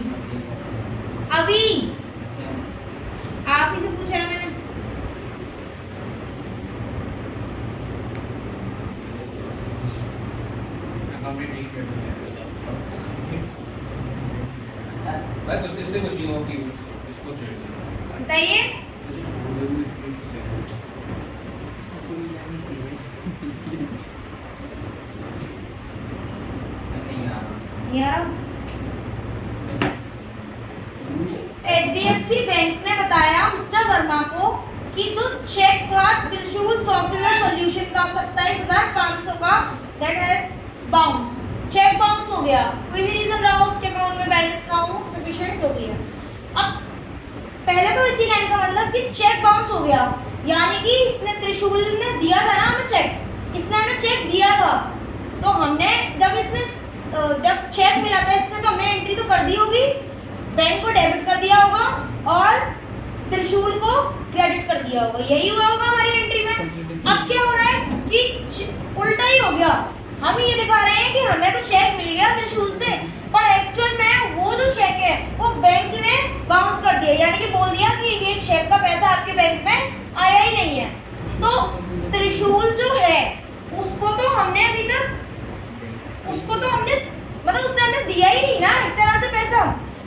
अभी आप ही से पूछा है मैंने। बस इससे कुछ नहीं होगी, इसको छोड़ दो। बताइए। यार HDFC बैंक ने बताया मिस्टर वर्मा को कि जो चेक था त्रिशूल सॉफ्टवेयर सॉल्यूशन का 27,500 का, दैट है बाउंस, चेक बाउंस हो गया। कोई भी रीजन रहा हो उसके अकाउंट में बैलेंस ना हो, सफिशिएंट हो गया। अब पहले तो इसी लाइन का मतलब कि चेक बाउंस हो गया, यानी कि इसने त्रिशूल ने दिया था ना हमें चेक, इसने हमें चेक दिया था, तो हमने जब चेक मिला था इसने तो हमने एंट्री तो कर दी होगी, बैंक को डेबिट कर दिया होगा और त्रिशूल को क्रेडिट कर दिया होगा, यही हुआ होगा हमारी एंट्री में। अब क्या हो रहा है कि उल्टा ही हो गया, हम ये दिखा रहे हैं कि हमें तो चेक मिल गया त्रिशूल से, पर एक्चुअल में वो जो चेक है वो बैंक ने बाउंस कर दिया, यानी कि बोल दिया कि ये चेक का पैसा आपके बैंक में आया ही नहीं है। तो त्रिशूल जो है उसको तो हमने अभी तक मतलब उसने हमें दिया ही नहीं ना एक तरह से पैसा।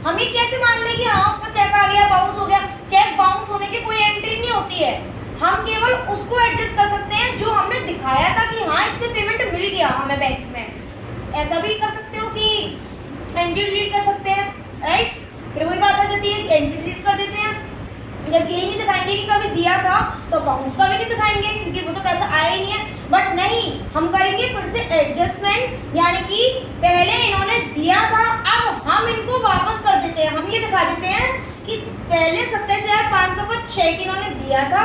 हम ये कैसे मान लें कि हाँ उसका चेक आ गया, बाउंस हो गया। चेक बाउंस होने की कोई एंट्री नहीं होती है, हम केवल उसको एडजस्ट कर सकते हैं जो हमने दिखाया था कि हाँ इससे पेमेंट मिल गया हमें बैंक में। ऐसा भी कर सकते हो कि एंट्री डिलीट कर सकते हैं, राइट। फिर वही बात आ जाती है कि एंट्री डिलीट कर देते हैं, जब यही नहीं दिखाएंगे कि कभी दिया था तो बाउंस का भी नहीं दिखाएंगे क्योंकि वो तो पैसा आया ही नहीं है। बट नहीं, हम करेंगे फिर से एडजस्टमेंट, यानी कि पहले इन्होंने दिया था अब हम इनको वापस कर देते हैं। हम ये दिखा देते हैं कि पहले 27,500 का चेक इन्होंने दिया था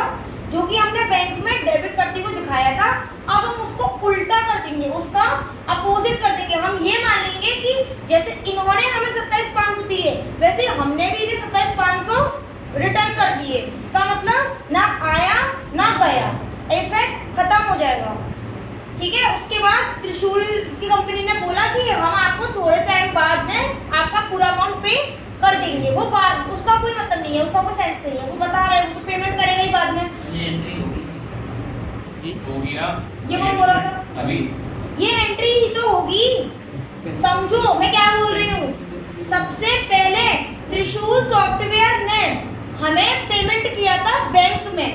जो कि हमने बैंक में डेबिट करते हुए दिखाया था, अब हम उसको उल्टा कर देंगे, उसका अपोजिट कर देंगे। हम ये मान लेंगे कि जैसे इन्होंने हमें 27,500 दिए वैसे हमने भी इन्हें 27,500 रिटर्न कर दिए। इसका मतलब ना आया ना गया, इफेक्ट खत्म हो जाएगा, ठीक है। उसके बाद त्रिशूल की कंपनी ने बोला कि हम आपको थोड़े टाइम बाद में आपका पूरा अमाउंट पे कर देंगे। वो बात उसका कोई मतलब नहीं है, उसका कोई सेंस नहीं है, वो बता रहे हैं वो तो पेमेंट करेगा ही बाद में। ये एंट्री होगी ना, ये कौन बोल रहा था अभी? ये एंट्री ही तो होगी, समझो मैं क्या बोल रही हूँ। सबसे पहले त्रिशूल सॉफ्टवेयर ने हमें पेमेंट किया था बैंक में,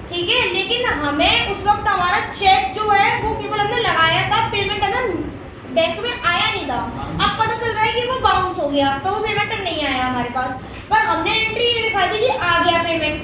ठीक है, लेकिन हमें उस वक्त हमारा चेक जो है वो केवल हमने लगाया था, पेमेंट हमें बैंक में आया नहीं था। अब पता चल रहा है कि वो बाउंस हो गया तो वो पेमेंट नहीं आया हमारे पास, पर हमने एंट्री ये दिखाई थी कि आ गया पेमेंट,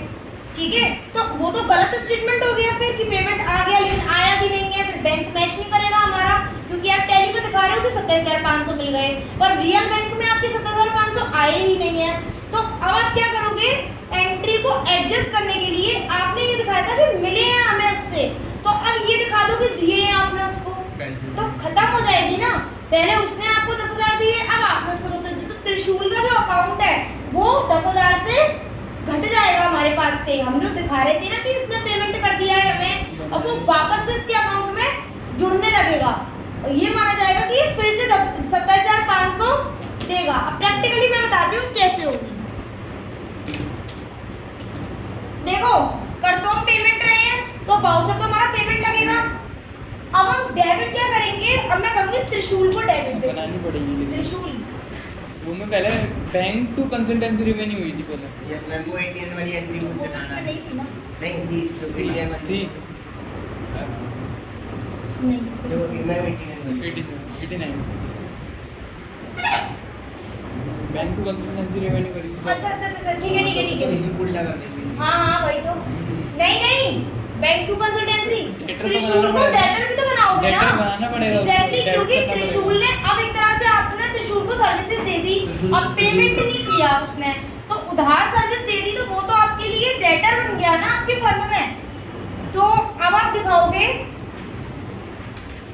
ठीक है। तो वो तो गलत स्टेटमेंट हो गया फिर कि पेमेंट आ गया लेकिन आया भी नहीं है, फिर बैंक मैच नहीं करेगा हमारा, क्योंकि आप टैली में दिखा रहे हो कि 27,500 मिल गए पर रियल बैंक में आपके 27,500 आए ही नहीं है। तो अब आप क्या करोगे, एंट्री को एडजस्ट करने के लिए आपने ये दिखाया था कि मिले हैं हमें उससे, तो अब ये दिखा दो कि दिए हैं आपने उसको, तो खत्म हो जाएगी ना। पहले उसने आपको 10,000 दिए, अब आपने उसको 10,000 दिए, तो त्रिशूल का जो अकाउंट है वो 10,000 से घट जाएगा हमारे पास से। हम जो दिखा रहे थे ना कि इसने पेमेंट कर दिया है हमें, अब वो वापस से इसके अकाउंट में जुड़ने लगेगा और ये माना जाएगा कि फिर से 27,500 देगा। अब प्रैक्टिकली मैं बताती हूँ कैसे होगी। देखो कर तो हम पेमेंट रहे हैं तो वाउचर तो हमारा पेमेंट लगेगा। अब हम डेबिट क्या करेंगे, अब मैं करूंगी त्रिशूल को डेबिट बनानी पड़ेगी लेकिन त्रिशूल वो में पहले बैंक टू कंसल्टेंसी रिवेन्यू हुई थी पहले। यस मैम, वो 18 वाली एंट्री वो मुझे तो दिखाना उसमें है। नहीं थी ना, नहीं थी तो 18 वाली थी नहीं जो मैम 18 वाली 89 बैंक टू कंसल्टेंसी रिवेन्यू करी। अच्छा अच्छा अच्छा ठीक है ठीक है ठीक तो है, इसी उल्टा कर देंगे। हाँ हाँ वही तो। नहीं नहीं, बैंक टू कंसल्टेंसी Debtor तो त्रिशूल को बनाना डेटर भी तो बनाओगे ना। Debtor बनाना पड़ेगा उसको, एग्जैक्टली, Debtor क्योंकि करना पड़ेगा। त्रिशूल ने अब एक तरह से आपने त्रिशूल को सर्विसेज दे दी, अब पेमेंट नहीं किया उसने, तो उधार सर्विस दे दी, तो वो तो आपके लिए डेटर बन गया ना आपके फर्म में। तो अब आप दिखाओगे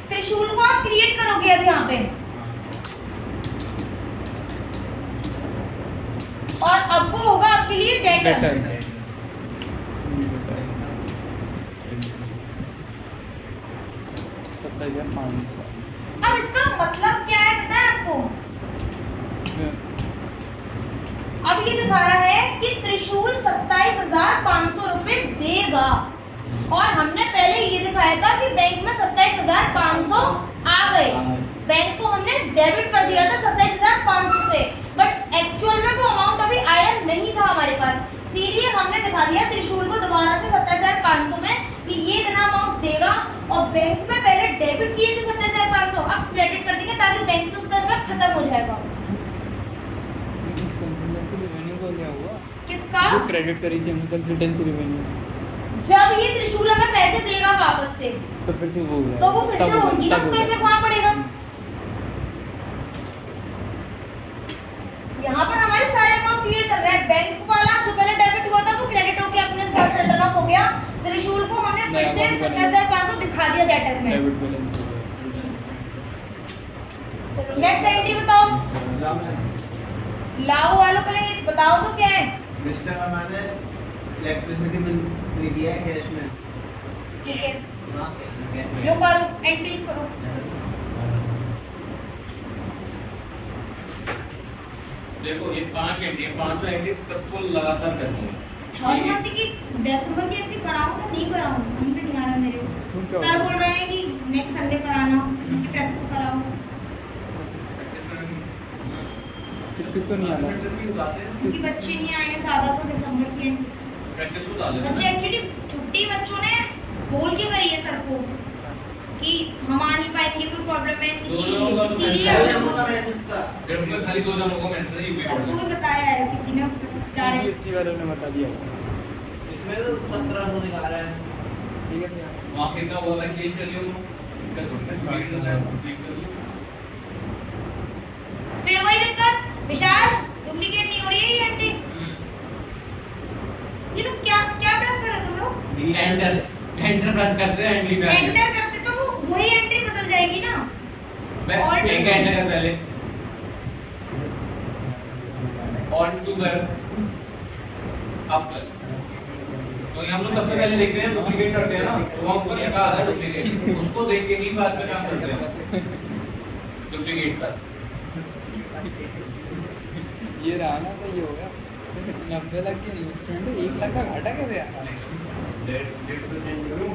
त्रिशूल को आप क्रिएट करोगे अब यहाँ पे, और अब वो होगा आपके लिए डेटर। 17,500। अब इसका मतलब क्या है पता है आपको? अब ये दिखा रहा है कि त्रिशूल 27,500 रुपए देगा, और हमने पहले ये दिखाया था कि बैंक में 27,500 आ गए, बैंक को हमने डेबिट कर दिया था 27,500 से, बट एक्चुअल में वो अमाउंट अभी आया नहीं था हमारे पास। सीधे हमने दिखा दिया त्रिशूल को दोबारा से 27,500 में कि ये इतना अमाउंट देगा, और बैंक में पहले डेबिट किए थे 27,500, अब क्रेडिट कर देंगे ताकि बैंक से उसका खत्म हो जाएगा। कंसल्टेंसी रेवेन्यू को क्या हुआ? किसका? जो क्रेडिट करी थी हमने कंसल्टेंसी रेवेन्यू, जब ये त्रिशूल हमें पैसे देगा वापस से, तो फिर से वो हो तो वो फिर से होगी ना, उसका इफेक्ट वहां पड़ेगा। यहाँ पर हमारे सारे अमाउंट क्लियर चल रहा है। बैंक वाला जो पहले डेबिट हुआ था वो क्रेडिट होके अपने साथ रिटर्न ऑफ हो गया, त्रिशूल को हमने फिर से 27,500 दिखा दिया डेटर में। डेबिट बैलेंस हो गया। चलो नेक्स्ट एंट्री बताओ। लाओ वालों पहले बताओ तो क्या है? दिस टाइम मैंने इलेक्ट्रिसिटी बिल दे दिया है कैश में। ठीक है, लो करो एंट्रीज करो। देखो ये 5 एंट्री है, 5 एंट्री सबको लगातार करनी है। थर्ड मंथ की दिसंबर की एंट्री कराऊंगा नहीं कराऊं, समझ में नहीं आ रहा मेरे को। सर बोल रहे हैं कि नेक्स्ट संडे कराना, उनकी प्रैक्टिस कराओ। किस किस को नहीं आना? क्योंकि बच्चे नहीं आए हैं ज्यादा, तो दिसंबर की एंट्री प्रैक्टिस को डाल बच्चे एक्चुअली छुट्टी बच्चों ने बोल के करी है सर को कि हम आ नहीं पाएंगे, कोई प्रॉब्लम है, इसीलिए ग्रुप में खाली 2 जनों को मैसेज यूपी सर को भी बताया है किसी ने डायरेक्ट। सीबीएसई वालों ने बता दिया। इसमें तो 1700 दिखा रहा है। ठीक है भैया। वहां कितना हुआ था चेंज कर लियो इनका क्लिक कर लियो। फिर वही दिक्कत, विशाल डुप्लीकेट नहीं हो रही है ये एंट्री। ये लोग क्या क्या प्रेस कर रहे हो तुम लोग? एंटर प्रेस करते हैं एंट्री पे। एंटर करते तो वो वही एंट्री बदल जाएगी ना। मैं एक एंटर कर पहले ऑन टू कर अब कर। तो ये हम लोग सबसे पहले देखते हैं डुप्लीकेट करते हैं ना, तो वहां ऊपर लिखा आता है डुप्लीकेट, उसको देख के ही बाद में काम करते हैं डुप्लीकेट का। ये रहा ना, तो ये हो गया 90 लाख की इन्वेस्टमेंट है, 1 लाख का घाटा कैसे आ रहा है? डेट तो चेंज करो।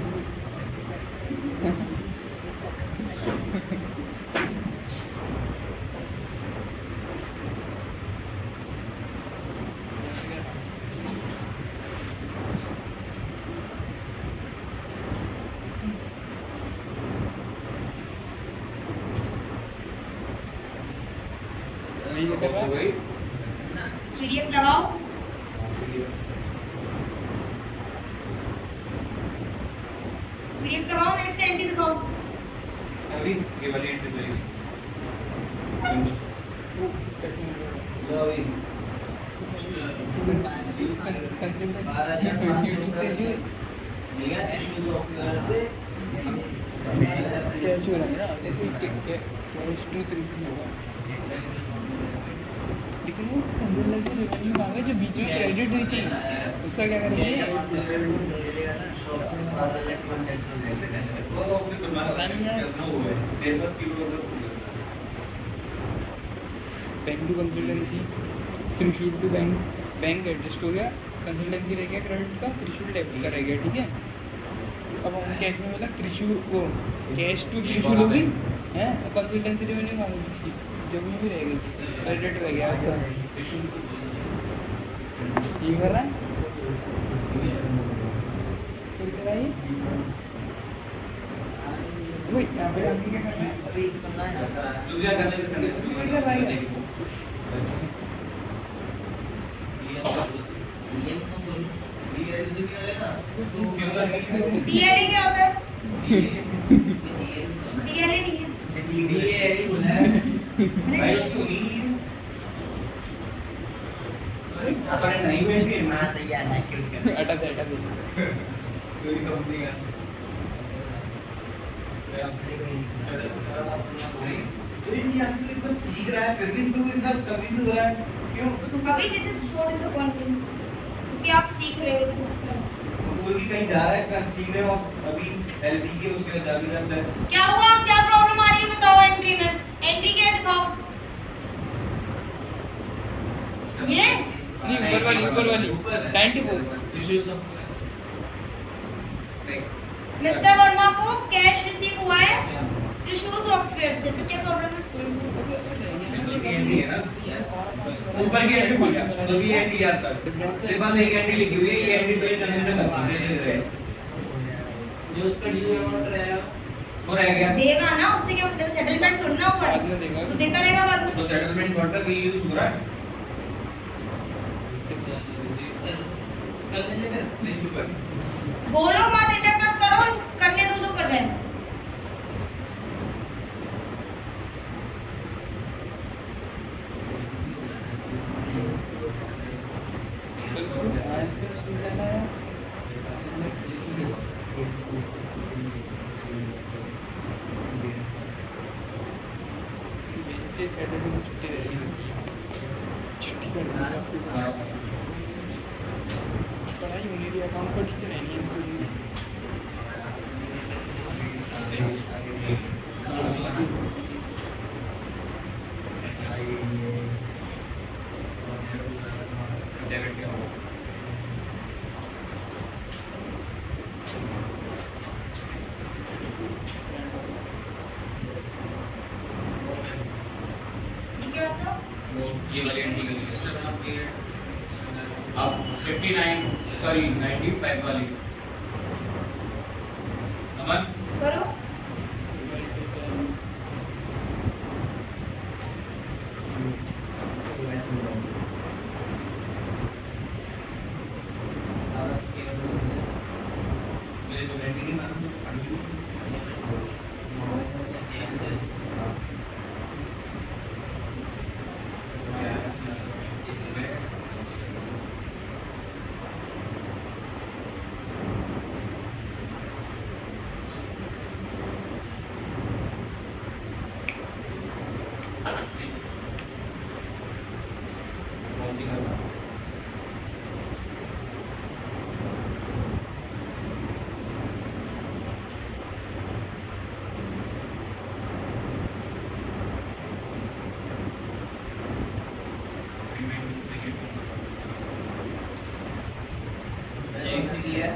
नहीं ये कर रहा है। पीडीएफ लगाओ। पीडीएफ लगाओ, नेक्स्ट एंट्री दिखाओ। अभी ये वाली एंट्री लगेगी। कैसे नहीं कर रहा? चलो अभी 12,500 से लिया इशू सॉफ्टवेयर से कैश हो रहा है ना, कैश टू 3 होगा। लेकिन वो कंसल्टेंसी रेवेन्यू मांगे जो बीच में क्रेडिट हुई थी, उसका क्या करेंगे? वो तो अपने पता नहीं यार। कितना हुआ है तेरे पास किलो बैंक टू कंसल्टेंसी, त्रिशूल टू बैंक, बैंक एडजस्ट हो गया, कंसल्टेंसी रह गया क्रेडिट का, त्रिशूल डेबिट का रह गया। ठीक है, अब हम कैश में बोला त्रिशूल वो कैश टू त्रिशूल हो गई है, कंसल्टेंसी रेवेन्यू कहाँ गई उसकी, जो भी रह गई क्रेडिट रह गया उसका। ये कर रहा है फिर क्या है वही यहाँ पे आगे क्या करना है? अभी तो करना है। तू क्या करने में करने पेमेंट कर रहा है। डीएलए क्या होता है? डीएलए नहीं है। भाई क्यों नहीं हाँ सही है, हटा दे कोई कंपनी का सीख रहा है फिर भी तू इतना कभी हो रहा है क्यों? अभी दिस इज सो डिसअपॉइंटिंग क्योंकि आप सीख रहे हो दिस इज कोई भी कहीं जा रहा है सीख रहे हो अभी एलसी के उसके अंदर भी रहता है। क्या हुआ, क्या प्रॉब्लम आ रही है बताओ एंट्री में, एंट्री क्या है दिखाओ। ये नहीं, ऊपर वाली 94। मिस्टर वर्मा को कैश रिसीव हुआ है त्रिशूल सॉफ्टवेयर से, फिर क्या प्रॉब्लम है? ऊपर की एंट्री बोल गया तो ये एंट्री याद कर, तेरे पास एक एंट्री लिखी हुई है, ये एंट्री पे करने से जो उसका ड्यू अमाउंट रहेगा वो रह गया। देगा ना, उससे क्या मतलब सेटलमेंट थोड़ी ना हुआ बाद में है, देगा। तो देता रहेगा बाद में। तो सेटलमेंट वर्ड का यूज हो रहा है। बोलो मत, इंटर मत करो, करने दो जो कर रहे हैं। वेडनेसडे सैटरडे को छुट्टी रहती है, छुट्टी करना पढ़ाई होनी थी। अकाउंट्स का टीचर है नहीं स्कूल में। ठीक है तो वो ये वाली एंट्री कर लीजिए। अब 59 सॉरी 95 वाली अमन करो। मेरे तो एंट्री नहीं मालूम इसीलिए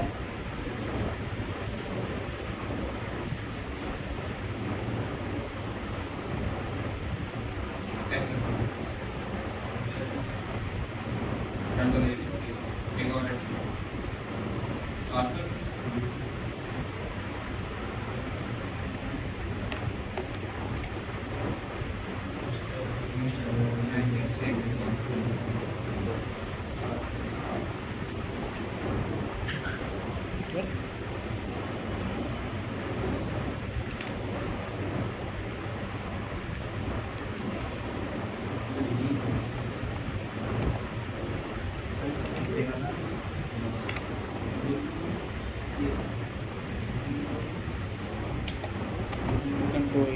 कंट्रोल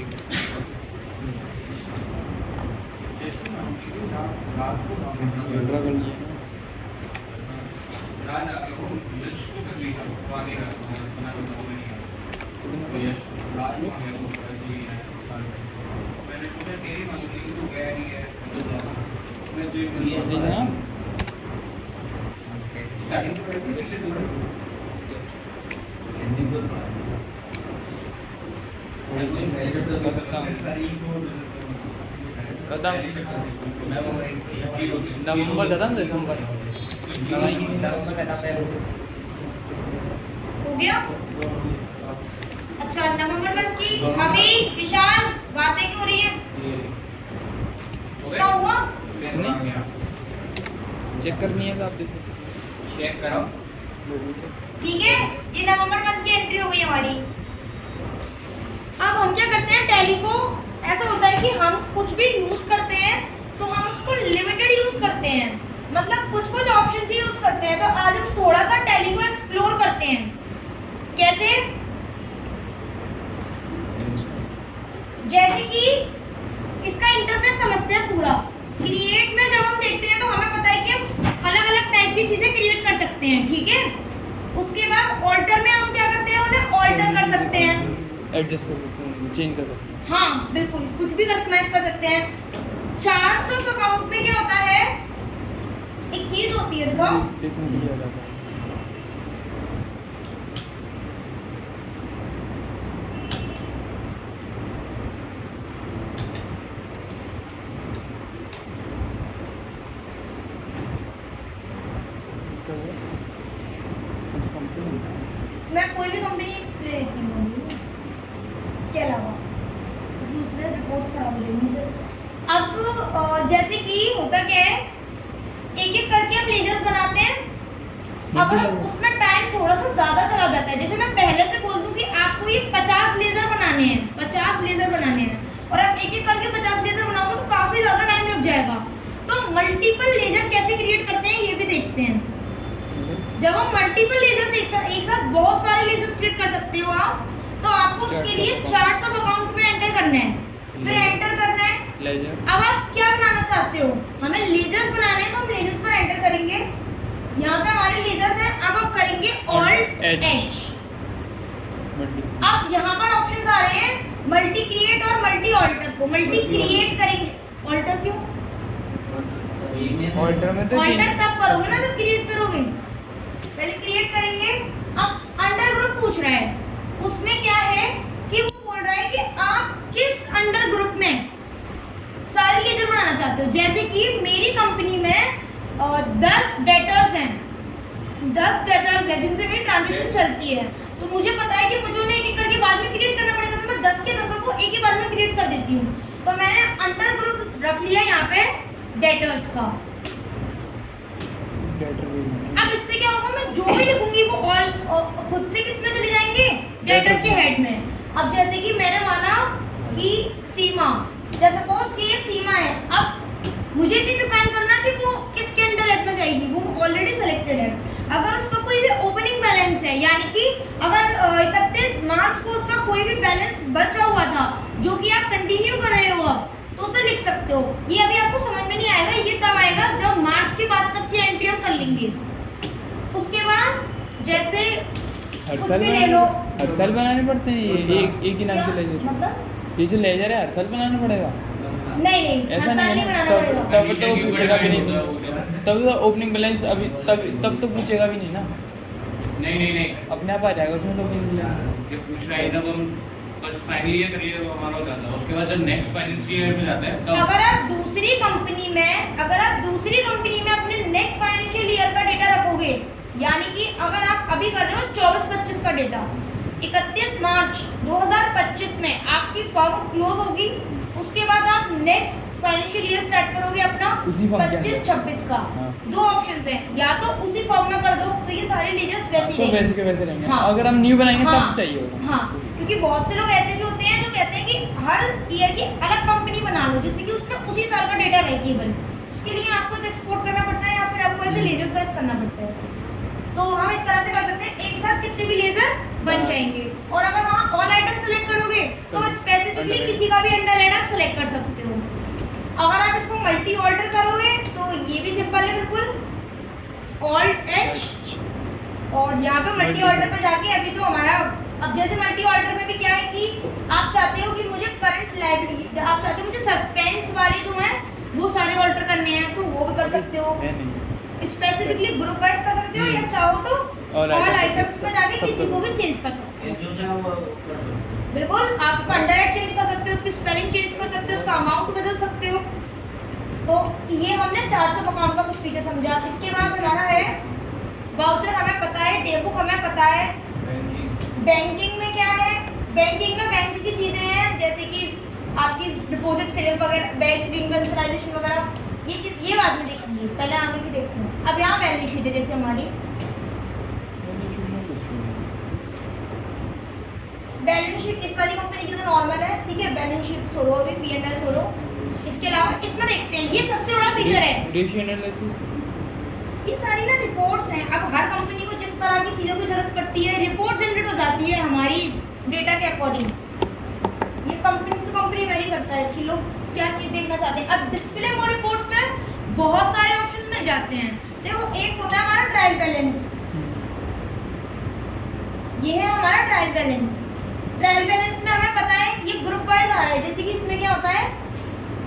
ड्रा कर लिए कदम नवंबर कदम दिसंबर हो गया। अच्छा नवंबर मंथ की अभी विशाल बातें क्यों हो रही है, क्या हुआ? चेक करनी है तो आप देख सकते चेक करो। ठीक है, ये नवंबर मंथ की एंट्री हो गई हमारी। अब हम क्या करते हैं, टैली को ऐसा होता है कि हम कुछ भी यूज करते हैं तो हम उसको लिमिटेड यूज करते हैं, मतलब कुछ कुछ ऑप्शन ही यूज करते हैं। तो आज हम थोड़ा सा टैली को एक्सप्लोर करते हैं। कैसे? जैसे कि इसका इंटरफेस समझते हैं पूरा। क्रिएट में जब हम देखते हैं तो हमें पता है कि हम अलग अलग टाइप की चीजें क्रिएट कर सकते हैं, ठीक है। उसके बाद ऑल्टर में हम क्या करते हैं, उन्हें एडजस्ट कर सकते हैं, चेंज कर सकते हैं। हाँ बिल्कुल, कुछ भी कस्टमाइज कर सकते हैं। चार्ट्स ऑफ अकाउंट में क्या होता है, एक चीज होती है, दिखाओ। देखो ये आ जाता है। मैं कोई भी कंपनी ले लेती हूँ इसके अलावा, क्योंकि उसमें रिपोर्ट्स खराब हो जाएंगी फिर। अब जैसे कि होता क्या है, एक एक करके आप लेजर्स बनाते हैं। अगर उसमें टाइम थोड़ा सा ज़्यादा चला जाता है, जैसे मैं पहले से बोल दूँ कि आपको ये 50 लेजर बनाने हैं, 50 लेजर बनाने हैं, और आप एक एक करके 50 लेजर बनाओगे तो काफ़ी ज़्यादा टाइम लग जाएगा। तो मल्टीपल लेजर कैसे क्रिएट करते हैं ये भी देखते हैं। जब हम मल्टीपल लेजर्स एक साथ बहुत सारे लेजर्स क्रिएट कर सकते हो आप, तो आपको उसके लिए चार्ट्स ऑफ अकाउंट में एंटर करना है, फिर एंटर करना है लेजर। अब आप क्या बनाना चाहते हो, हमें लेजर्स बनाने हैं, तो हम लेजर्स पर एंटर करेंगे। यहाँ पे हमारे लेजर्स हैं, अब हम करेंगे ऑल्ट एच। अब यहाँ पर ऑप्शंस आ रहे हैं मल्टी क्रिएट और मल्टी ऑल्टर को। मल्टी क्रिएट करेंगे, ऑल्टर क्यों? ऑल्टर में तो ऑल्टर तब करोगे ना जब क्रिएट करोगे, पहले क्रिएट करेंगे। अब अंडर ग्रुप पूछ रहा है, उसमें क्या है कि वो बोल रहा है कि आप किस अंडर ग्रुप में सारे लेजर बनाना चाहते हो। जैसे कि मेरी कंपनी में 10 डेटर्स हैं, 10 डेटर्स हैं जिनसे मेरी ट्रांजेक्शन चलती है, तो मुझे पता है कि मुझे उन्हें एक एक करके बाद में क्रिएट करना पड़ेगा, तो मैं 10 के 10 को एक ही बार में क्रिएट कर देती हूँ। तो मैंने अंडर ग्रुप रख लिया यहाँ पे डेटर्स का। अब इससे क्या होगा, मैं जो भी लिखूंगी वो ऑल खुद से किसमें चले जाएंगे, डेटर के हेड में। अब जैसे कि मैंने माना कि सीमा, जैसे सपोज कि ये सीमा है, अब मुझे नहीं डिफाइन करना कि वो किसके अंडर हेड में जाएगी, वो ऑलरेडी सेलेक्टेड है। अगर उसका कोई भी ओपनिंग बैलेंस है, यानी कि अगर 31 मार्च को उसका कोई भी बैलेंस बचा हुआ था जो कि आप कंटिन्यू कर रहे हो अब, तो उसे लिख सकते हो। ये अभी आपको समझ में नहीं आएगा, ये तब आएगा जब मार्च के बाद तक की एंट्री हम कर लेंगे। उसके बाद जैसे हर कुछ साल भी ले लो, हर साल बनाने पड़ते हैं ये एक ही नाम के लेजर। मतलब ये जो लेजर है हर साल बनाना पड़ेगा? नहीं हर ऐसा साल नहीं नहीं बनाना है, पड़ेगा। तब तो पूछेगा भी नहीं, तब तो ओपनिंग बैलेंस अभी तब तो पूछेगा भी नहीं ना। नहीं अपने आप आ जाएगा उसमें तो ये पूछ रहा है जब हम फर्स्ट फाइनल ईयर करिए तो हमारा हो जाता है, उसके बाद जब नेक्स्ट फाइनेंशियल ईयर में जाता है तब अगर आप दूसरी कंपनी में अपने नेक्स्ट फाइनेंशियल ईयर का डेटा रखोगे, यानी कि अगर आप अभी कर रहे हो 24-25 का डेटा, 31 मार्च 2025 में आपकी फर्म क्लोज होगी, उसके बाद आप नेक्स्ट फाइनेंशियल ईयर स्टार्ट करोगे अपना उसी फर्म के अंदर। 25-26 का। हाँ। दो ऑप्शंस हैं, या तो उसी फर्म में कर दो तो ये सारे लेजर्स वैसे ही तो रहेंगे। वैसे के वैसे रहेंगे। हाँ। अगर हम न्यू बनाएंगे हाँ, तब चाहिए होगा। हाँ, क्योंकि बहुत से लोग ऐसे भी होते हैं जो कहते हैं कि हर ईयर की अलग कंपनी बना लो, जिससे कि उसमें उसी साल का डेटा रहे केवल। उसके लिए आपको तो एक्सपोर्ट करना पड़ता है या फिर आपको ऐसे लेजर्स वाइज करना पड़ता है। तो हम इस तरह से कर सकते हैं, एक साथ कितने भी लेजर बन जाएंगे। और अगर वहाँ ऑल आइटम सेलेक्ट करोगे तो स्पेसिफिकली किसी का भी अंडर हेड आप सेलेक्ट कर सकते हो। अगर आप इसको मल्टी ऑल्टर करोगे तो ये भी सिंपल है बिल्कुल, ऑल्ट एच, और यहाँ पे मल्टी ऑल्टर पे जाके अभी तो हमारा, अब जैसे मल्टी ऑल्टर में भी क्या है कि आप चाहते हो कि मुझे करंट लाइब्रेरी, आप चाहते हो मुझे सस्पेंस वाले जो हैं वो सारे ऑल्टर करने हैं, तो वो भी कर सकते हो। स्पेसिफिकली ग्रुप वाइज कर सकते हो, या चाहो तो ऑल आइटम्स में जाके किसी को भी चेंज कर सकते हो। जो चाहे वो कर सकते हैं। बिल्कुल, आप उसका अंडर हेड चेंज कर सकते हो, उसकी स्पेलिंग चेंज कर सकते हो, उसका अमाउंट बदल सकते हो। तो ये हमने चार्ट्स ऑफ अकाउंट का कुछ फीचर समझा। इसके बाद हमारा है वाउचर, हमें पता है, डे बुक हमें पता है। बैंकिंग में क्या है, बैंकिंग में बैंक की चीज़ें हैं जैसे कि आपकी डिपॉजिट सेल वगैरह, बैंक रिकंसिलाइजेशन वगैरह, ये चीज़ ये बाद में देखेंगे, पहले आगे की देखते हैं। अब यहाँ बैलेंस शीट है जैसे हमारी, बैलेंस शीट इस वाली कंपनी की तो नॉर्मल है, ठीक है, बैलेंस शीट छोड़ो, अभी P&L छोड़ो। इसके अलावा इसमें देखते हैं, ये सबसे बड़ा फीचर है, रेशियो एनालिसिस। ये सारी ना रिपोर्ट्स हैं। अब हर कंपनी को जिस तरह की चीज़ों की जरूरत पड़ती है, रिपोर्ट जनरेट हो जाती है हमारी डेटा के अकॉर्डिंग। ये कंपनी टू कंपनी वेरी करता है कि लोग क्या चीज़ देखना चाहते हैं। अब डिस्प्ले मोर रिपोर्ट्स में बहुत सारे ऑप्शन मिल जाते हैं। देखो, एक होता है हमारा ट्रायल बैलेंस, ये है हमारा ट्रायल बैलेंस। ट्रायल बैलेंस में हमें पता है ये ग्रुप वाइज आ रहा है, जैसे कि इसमें क्या होता है,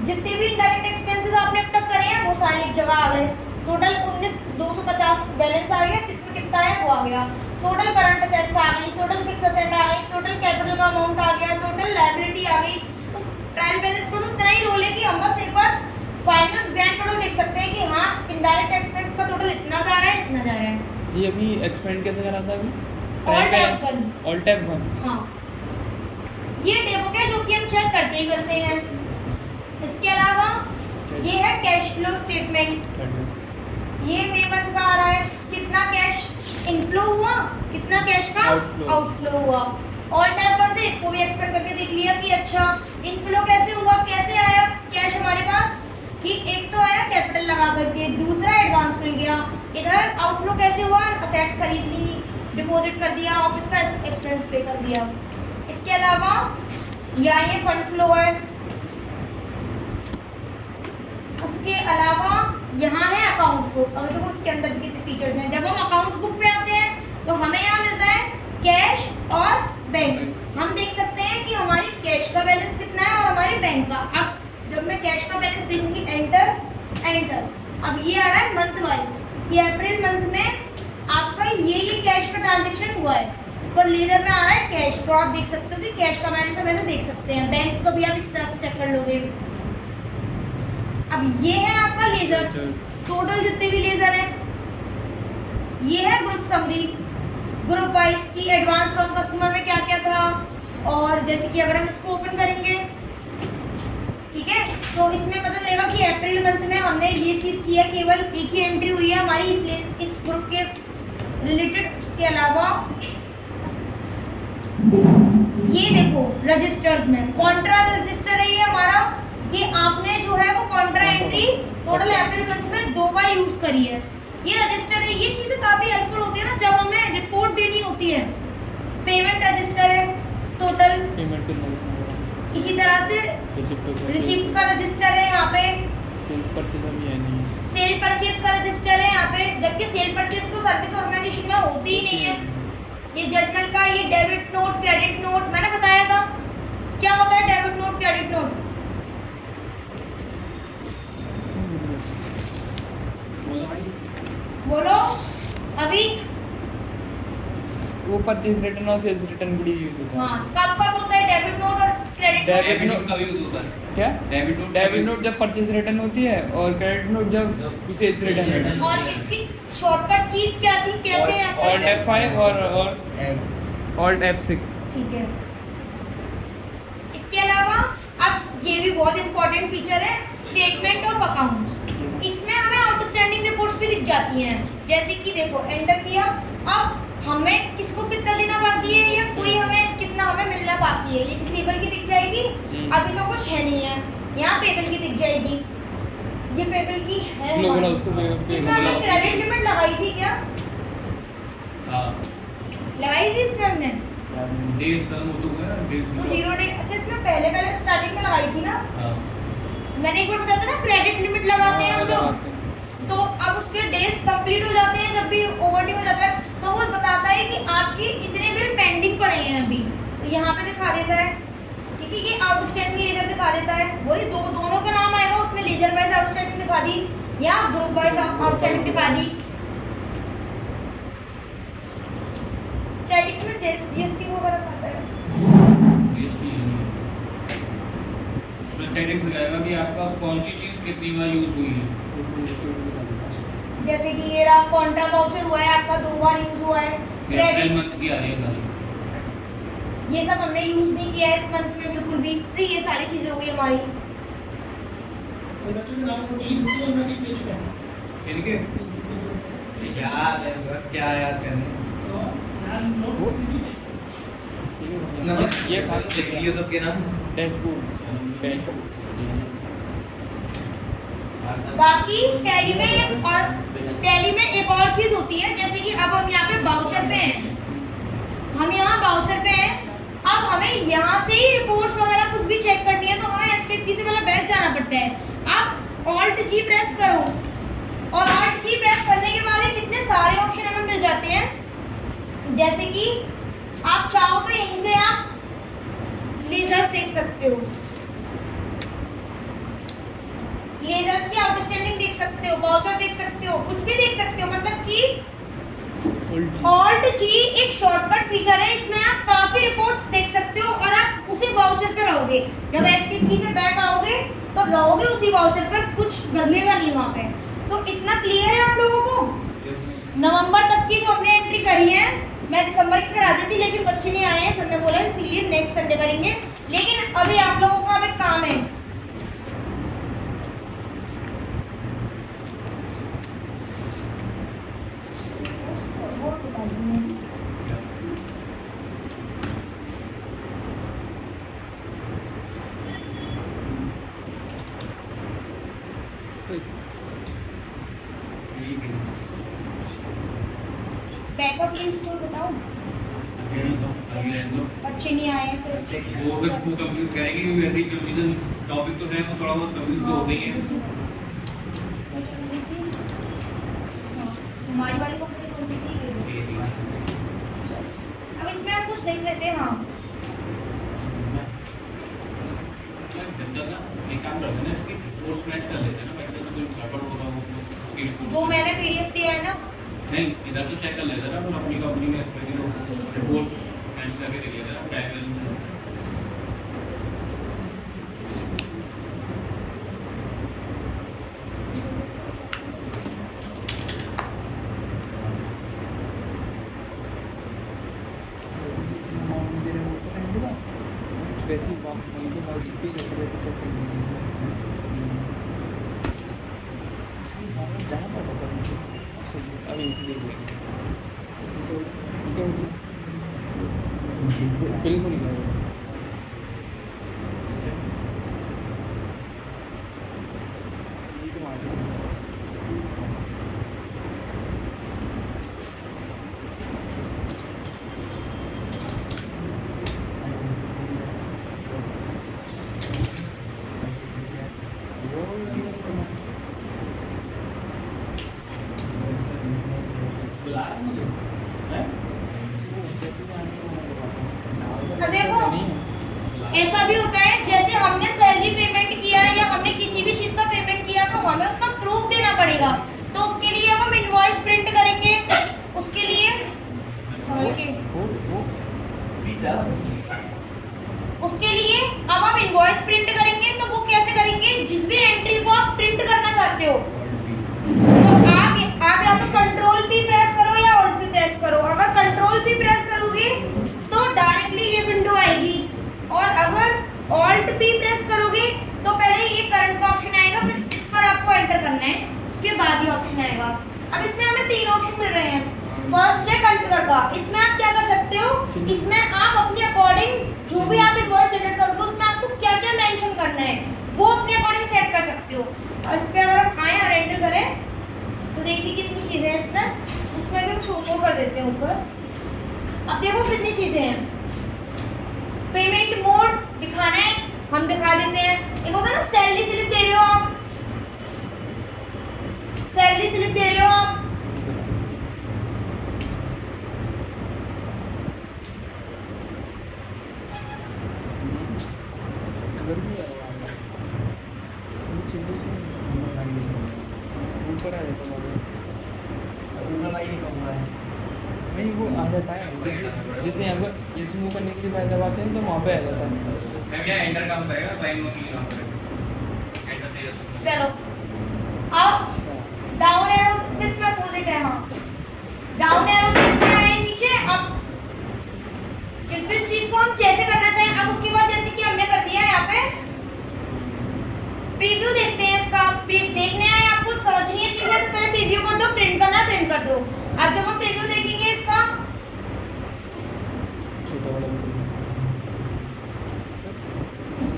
जितने भी इनडायरेक्ट एक्सपेंसेस आपने अब तक करे हैं वो सारे एक जगह आ गए। टोटल 19,250 बैलेंस आ गया, किसमें कितना है वो आ गया। टोटल करंट असेट्स आ गई, टोटल फिक्स असेट आ गई, टोटल कैपिटल का अमाउंट आ गया, टोटल लायबिलिटी आ गई। तो ट्रायल बैलेंस को तो इतना ही रोल है कि हम बस एक बार फाइनल ग्रैंड टोटल देख सकते हैं कि हाँ इंडायरेक्ट एक्सपेंस का टोटल इतना जा रहा है, इतना जा रहा है। ये अभी एक्सपेंड कैसे करा था अभी? All tab 1। All tab 1। हाँ, ये डेमो है जो कि हम चेक करते ही करते हैं। इसके अलावा ये है कैश फ्लो स्टेटमेंट। ये मे मंथ का आ रहा है, कितना कैश इनफ्लो हुआ, कितना कैश का आउटफ्लो हुआ। ऑल टाइप 1 से इसको भी एक्सपेंड करके देख लिया कि अच्छा इनफ्लो कैसे हुआ, कैसे आया कैश हमारे पास, कि एक तो आया कैपिटल लगा करके, दूसरा एडवांस मिल गया। इधर आउटफ्लो कैसे हुआ, असेट्स खरीद ली, डिपॉजिट कर दिया, ऑफिस का एक्सपेंस पे कर दिया। इसके अलावा या ये फंड फ्लो है। उसके अलावा यहाँ है अकाउंट्स बुक। अभी देखो इसके अंदर कितने फीचर्स हैं। जब हम अकाउंट्स बुक पे आते हैं तो हमें यहाँ मिलता है कैश और बैंक। हम देख सकते हैं कि हमारी कैश का बैलेंस कितना है और हमारे बैंक का। अब जब मैं कैश का बैलेंस देखूंगी, एंटर एंटर, अब ये आ रहा है मंथ वाइज कि अप्रैल मंथ में आपका ये कैश का ट्रांजेक्शन हुआ है, पर लेजर में आ रहा है कैश। तो आप देख सकते हो कि कैश का बैलेंस हम ऐसे देख सकते हैं। बैंक को भी आप इस तरह से चेक कर लोगे। अब ये है आपका लेजर्स, टोटल जितने भी लेजर हैं। ये है ग्रुप समरी, ग्रुप वाइज की एडवांस फ्रॉम कस्टमर में क्या क्या था। और जैसे कि अगर हम इसको ओपन करेंगे, ठीक है, तो इसमें पता चलेगा कि अप्रैल मंथ में हमने ये चीज़ की है, केवल एक ही एंट्री हुई है हमारी इसलिए इस ग्रुप के रिलेटेड। उसके अलावा ये देखो रजिस्टर्स में कॉन्ट्रा रजिस्टर है ये हमारा, कि आपने जो है वो Contra entry total April month में 2 बार यूज करी है। ये रजिस्टर है, ये चीज़ें काफ़ी हेल्पफुल होती है ना जब हमें रिपोर्ट देनी होती है। पेमेंट रजिस्टर है टोटल, पेमेंट करना इसी तरह से रिसिप्ट का रजिस्टर है यहाँ पे, सेल्स परचेज अभी है नहीं, सेल परचेज का रजिस्टर है यहाँ पे, जबकि सेल परचेज तो सर्विस ऑर्गेनाइजेशन में होती ही नहीं है। ये जर्नल का, ये डेबिट नोट, क्रेडिट नोट मैंने बताया था क्या होता है डेबिट नोट, क्रेडिट नोट। बोलो अभी। वो परचेज रिटर्न और सेल्स रिटर्न के लिए यूज होता है। हाँ, कब कब होता है डेबिट नोट और क्रेडिट नोट? डेबिट नोट का यूज होता है। क्या? डेबिट नोट जब परचेज रिटर्न होती है और क्रेडिट नोट जब सेल्स रिटर्न होता है। और इसकी शॉर्टकट कीज क्या थी, कैसे आता Alt है? F5 और Alt F6। ठीक है। इसके अलावा अब ये भी बहुत इंपॉर्टेंट फीचर है, स्टेटमेंट ऑफ अकाउंट्स। इसमें हमें आउटस्टैंडिंग रिपोर्ट्स भी दिख जाती हैं। जैसे कि देखो एंटर किया, अब हमें किसको कितना देना बाकी है या कोई हमें कितना हमें मिलना बाकी है, ये डिसेबल की दिख जाएगी। अभी तो कुछ है नहीं है, यहाँ पेबल की दिख जाएगी। ये पेबल की है। लोगों ने उसको इसमें हमने क्रेडिट लिमिट लगाई थी क्या? हाँ, लगाई थी इसमें हमने डेज खत्म होते हुए ना, डेज तो 0 डे। अच्छा, इसमें पहले स्टार्टिंग में लगाई थी ना, हाँ, मैंने एक बार बताया था ना क्रेडिट लिमिट लगाते हैं हम लोग। तो अब उसके डेज कंप्लीट हो जाते हैं, जब भी ओवरड्यू हो जाता है तो वो बताता है कि आपके इतने बिल पेंडिंग पड़े हैं अभी, तो यहाँ पे दिखा देता है। ठीक है, ये आउटस्टैंडिंग लेजर दिखा देता है, वही दोनों का नाम आएगा उसमें, लेजर वाइज आउटस्टैंडिंग दिखा दी या ग्रुप वाइज आउटस्टैंडिंग दिखा दी। स्टैटिक्स में जीएसटी वगैरह आता है, जीएसटी उसमें टैक्स लगाएगा कि आपका कौन सी चीज़ कितनी बार यूज हुई है। जैसे कि ये रहा कॉन्ट्रा वाउचर हुआ है आपका 2 बार यूज हुआ है। अप्रैल क्रेडिट, मंथ की आ रही है खाली। ये सब हमने यूज नहीं किया है इस मंथ में बिल्कुल भी। तो ये सारी चीजें हो गई हमारी। ठीक है, याद है सर, क्या याद करने। ये ये सबके नाम। डैशबोर्ड। बाकी टैली में एक और चीज होती है, जैसे कि अब हम यहाँ पे बाउचर पे हैं, हम यहाँ बाउचर पे हैं। अब हमें यहाँ से ही रिपोर्ट्स वगैरह कुछ भी चेक करनी है तो हमें एस्केप की से पहले बैठ जाना पड़ता है। आप ऑल्ट जी प्रेस करो और ऑल्ट जी प्रेस करने के बाद कितने सारे ऑप्शन हमें मिल जाते हैं। जैसे कि आप चाहो तो यहीं से आप लेजर्स देख सकते हो, लेजर्स की आउटस्टैंडिंग देख सकते हो, वाउचर देख सकते हो, कुछ भी देख सकते हो। मतलब कि ऑल्ट जी एक शॉर्टकट फीचर है, इसमें आप काफी रिपोर्ट्स देख सकते हो और आप उसी वाउचर पे रहोगे। जब एस्केप की से बैक आओगे तो रहोगे उसी वाउचर पर, कुछ बदलेगा नहीं वहाँ पे। तो इतना क्लियर है आप लोगों को। नवंबर तक की जो हमने एंट्री करी है, मैं दिसंबर की करा दी थी लेकिन बच्चे नहीं आए हैं, सर ने बोला इसीलिए नेक्स्ट संडे करेंगे। लेकिन अभी आप लोगों को अब एक काम है, बैकअप इंस्टॉल बताओ। बच्चे नहीं आए हैं फिर वो फिर वो कंफ्यूज करेंगे क्योंकि वैसे ही जो चीज़ें टॉपिक तो है वो थोड़ा बहुत कंफ्यूज तो हो गई है। हमारी वाली कंपनी कौन सी थी? अब इसमें हम कुछ देख लेते हैं। हाँ जब तक ना एक काम करते हैं ना, इसकी कोर्स मैच कर लेते हैं ना, वैसे उसको गड़बड़ होगा वो उसकी रिपोर्ट जो मैंने पीडीएफ दिया है ना, नहीं इधर तो चेक कर लेते हैं ना, फिर अपनी कंपनी में रिपोर्ट मैच करके दे लेते हैं ना ट्रायल से। वैसे ही वहीं पे वाउचर पे रखे रहते चेक कर लेंगे। जाना पड़ेगा मुझे, सही है। अब इजी देख लेंगे तो बिल्कुल नहीं करेगा। ये तो वहाँ से तो देखो ऐसा भी होता है, जैसे हमने सैलरी पेमेंट किया या हमने किसी भी चीज का पेमेंट किया तो हमें उसका प्रूफ देना पड़ेगा। तो उसके लिए अब हम इनवॉइस प्रिंट करेंगे। उसके लिए अब हम इनवॉइस प्रिंट करेंगे। तो वो कैसे करेंगे? जिस भी एंट्री को आप प्रिंट करना चाहते हो तो आप या तो कंट्रोल पी प्रेस करो या ऑल्ट पी प्रेस करो। अगर कंट्रोल पी प्रेस करोगे तो डायरेक्टली ये विंडो आएगी, और अगर ऑल्ट पी प्रेस करोगे तो पहले ये करंट का ऑप्शन आएगा, फिर इस पर आपको एंटर करना है, उसके बाद ये ऑप्शन आएगा। अब इसमें हमें 3 ऑप्शन मिल रहे हैं। फर्स्ट है कंट्रोलर का। इसमें आप क्या कर सकते हो, इसमें आप अपने अकॉर्डिंग जो भी आप इनवॉइस जनरेट करोगे उसमें आपको क्या क्या मेंशन करना है वो अपने अकॉर्डिंग सेट कर सकते हो। और इस पर अगर हम आए और एंटर करें तो देखिए कितनी चीज़ें हैं इसमें। उसमें भी हम शो कर देते हैं ऊपर। अब देखो कितनी चीज़ें हैं। पेमेंट मोड दिखाना है, हम दिखा देते हैं। एक होता है ना सैलरी स्लिप दे रहे हो आप, सैलरी स्लिप दे रहे हो आप, ऊपर आ जाता है। नहीं वो आ जाता है, जैसे यहाँ पर ये स्मूव करने के लिए बाय दबाते हैं तो वहाँ पे आ जाता है। मैं क्या एंटर काम करेगा, टाइम नो के लिए काम करेगा, एंटर से यस। चलो अब डाउन एरो जिसमें अपोजिट है। हाँ डाउन एरो से इसमें आए नीचे। अब जिस भी चीज को हम जैसे करना चाहें, अब उसके बाद जैसे कि हमने कर दिया है यहाँ पे प्रीव्यू देखते हैं इसका। देखने आए आपको समझनी है चीजें तो पहले प्रीव्यू कर दो, प्रिंट करना है प्रिंट कर दो। अब जब हम प्रीव्यू देखेंगे इसका छोटा वाला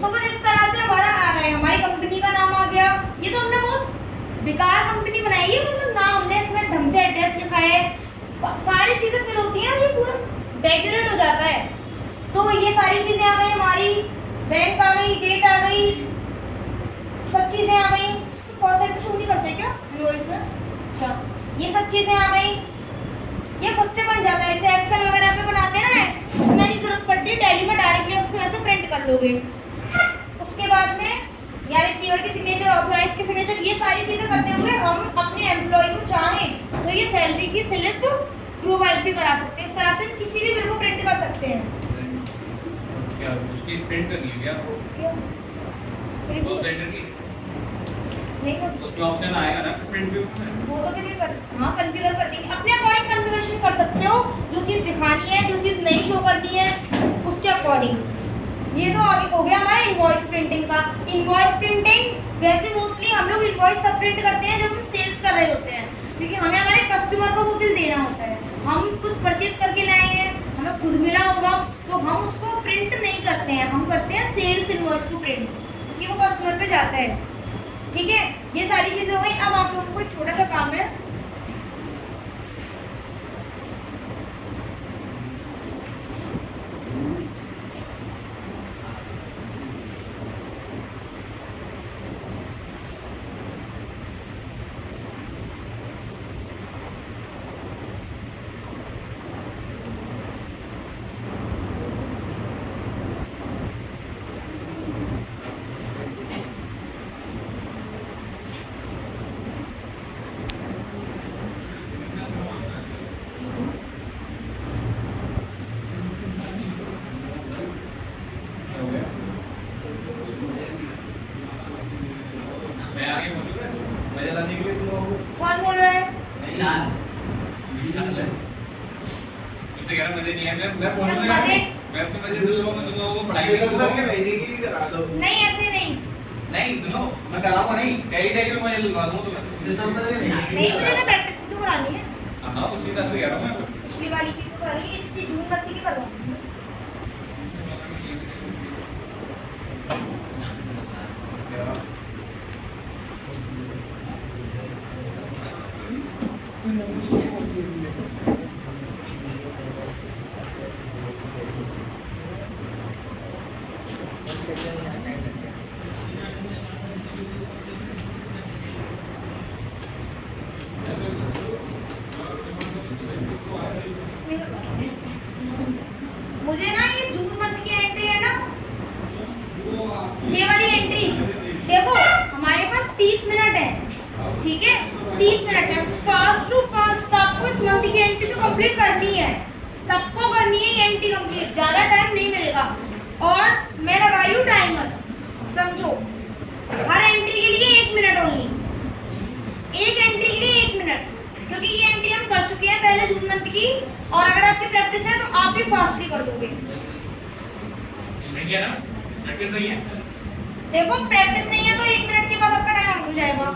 तो कुछ इस तरह से हमारा आ रहा है, हमारी कंपनी का नाम आ गया। ये तो हमने बहुत बेकार कंपनी बनाई है, मतलब ना हमने इसमें ढंग से एड्रेस लिखा है, सारी चीजें फिल होती हैं, ये पूरा डेकोरेट हो जाता है। तो ये सारी चीजें आ गई हमारी, बैंक आ गई, डेट आ गई, सब चीजें आ गई। कॉस्ट शो नहीं करते क्या इनवॉइस में? अच्छा ये सब चीजें आ गई, ये खुद से बन जाता है। जैसे एक्सेल वगैरह पे बनाते हैं ना, उसमें नहीं जरूरत जरूरत पड़ती है टैली में डायरेक्टली आप उसको यहाँ से प्रिंट कर लोगे। उसके बाद में या रिसीवर की सिग्नेचर, ऑथराइज की सिग्नेचर, ये सारी चीज़ें करते हुए हम अपने एम्प्लॉय को चाहें तो ये सैलरी की स्लिप प्रोवाइड भी करा सकते हैं। इस तरह से हम किसी भी बिल को प्रिंट कर सकते हैं। क्या उसकी प्रिंट करनी है क्या? क्यों? तो सेंटर की नहीं होती। उसमें ऑप्शन आएगा ना प्रिंट व्यू में। वो तो कैसे कर, हाँ कन्फिगर कर देंगे, अपने अकॉर्डिंग कन्फिगरेशन कर सकते हो, जो चीज़ दिखानी है, जो चीज़ नहीं शो करनी है उसके अकॉर्डिंग। ये तो आगे हो गया हमारा इनवॉइस प्रिंटिंग का। इनवॉइस प्रिंटिंग वैसे मोस्टली हम लोग इनवॉइस तब प्रिंट करते हैं जब हम सेल्स कर रहे होते हैं, क्योंकि हमें हमारे कस्टमर को वो बिल देना होता है। हम कुछ परचेज करके लाए हैं, हमें खुद मिला होगा, तो हम उसको प्रिंट नहीं करते हैं, हम करते हैं सेल्स इनवॉइस को प्रिंट, क्योंकि वो कस्टमर पे जाता है। ठीक है, ये सारी चीज़ें हो गई। अब आप लोगों को एक छोटा सा काम है, मैं आगे पहुंचूंगा मजा लाने के लिए तुम लोगों को। कौन बोल रहा है? नहीं यार विशाल है। तुमसे कह रहा मजे नहीं है, मैं पहुंचूंगा। मजे? मैं तो मजे तुम लोगों को पढ़ाई ये सब करूंगा। करके महीने की करा दो। नहीं ऐसे नहीं, नहीं सुनो, मैं कराऊंगा नहीं, टैली में मजे लगा दूंगा तुम्हें। दिसंबर के महीने नहीं मुझे ना प्रैक्टिस भी तो करानी है, हाँ उसी हिसाब से कह रहा हूँ मैं। पिछली वाली की तो करानी है, इसकी जून मत की करवाऊंगी। इसमें मुझे ना ये जून मंथ की एंट्री है ना, ये वाली एंट्री देखो, हमारे पास 30 मिनट है, ठीक है 30 मिनट है, फास्ट टू फास्ट आपको इस मंथ की एंट्री तो कंप्लीट करनी है, सबको करनी है ये एंट्री कंप्लीट, ज़्यादा टाइम नहीं मिलेगा। और मैं लगाई हूँ टाइमर, समझो हर एंट्री के लिए 1 मिनट ओनली, एक एंट्री के लिए 1 मिनट, क्योंकि ये एंट्री हम कर चुके हैं पहले जून मंथ की, और अगर आपकी प्रैक्टिस है तो आप भी फास्टली कर दोगे। नहीं किया ना, प्रैक्टिस नहीं है। देखो प्रैक्टिस नहीं है तो 1 मिनट के बाद आपका टाइम आउट हो जाएगा।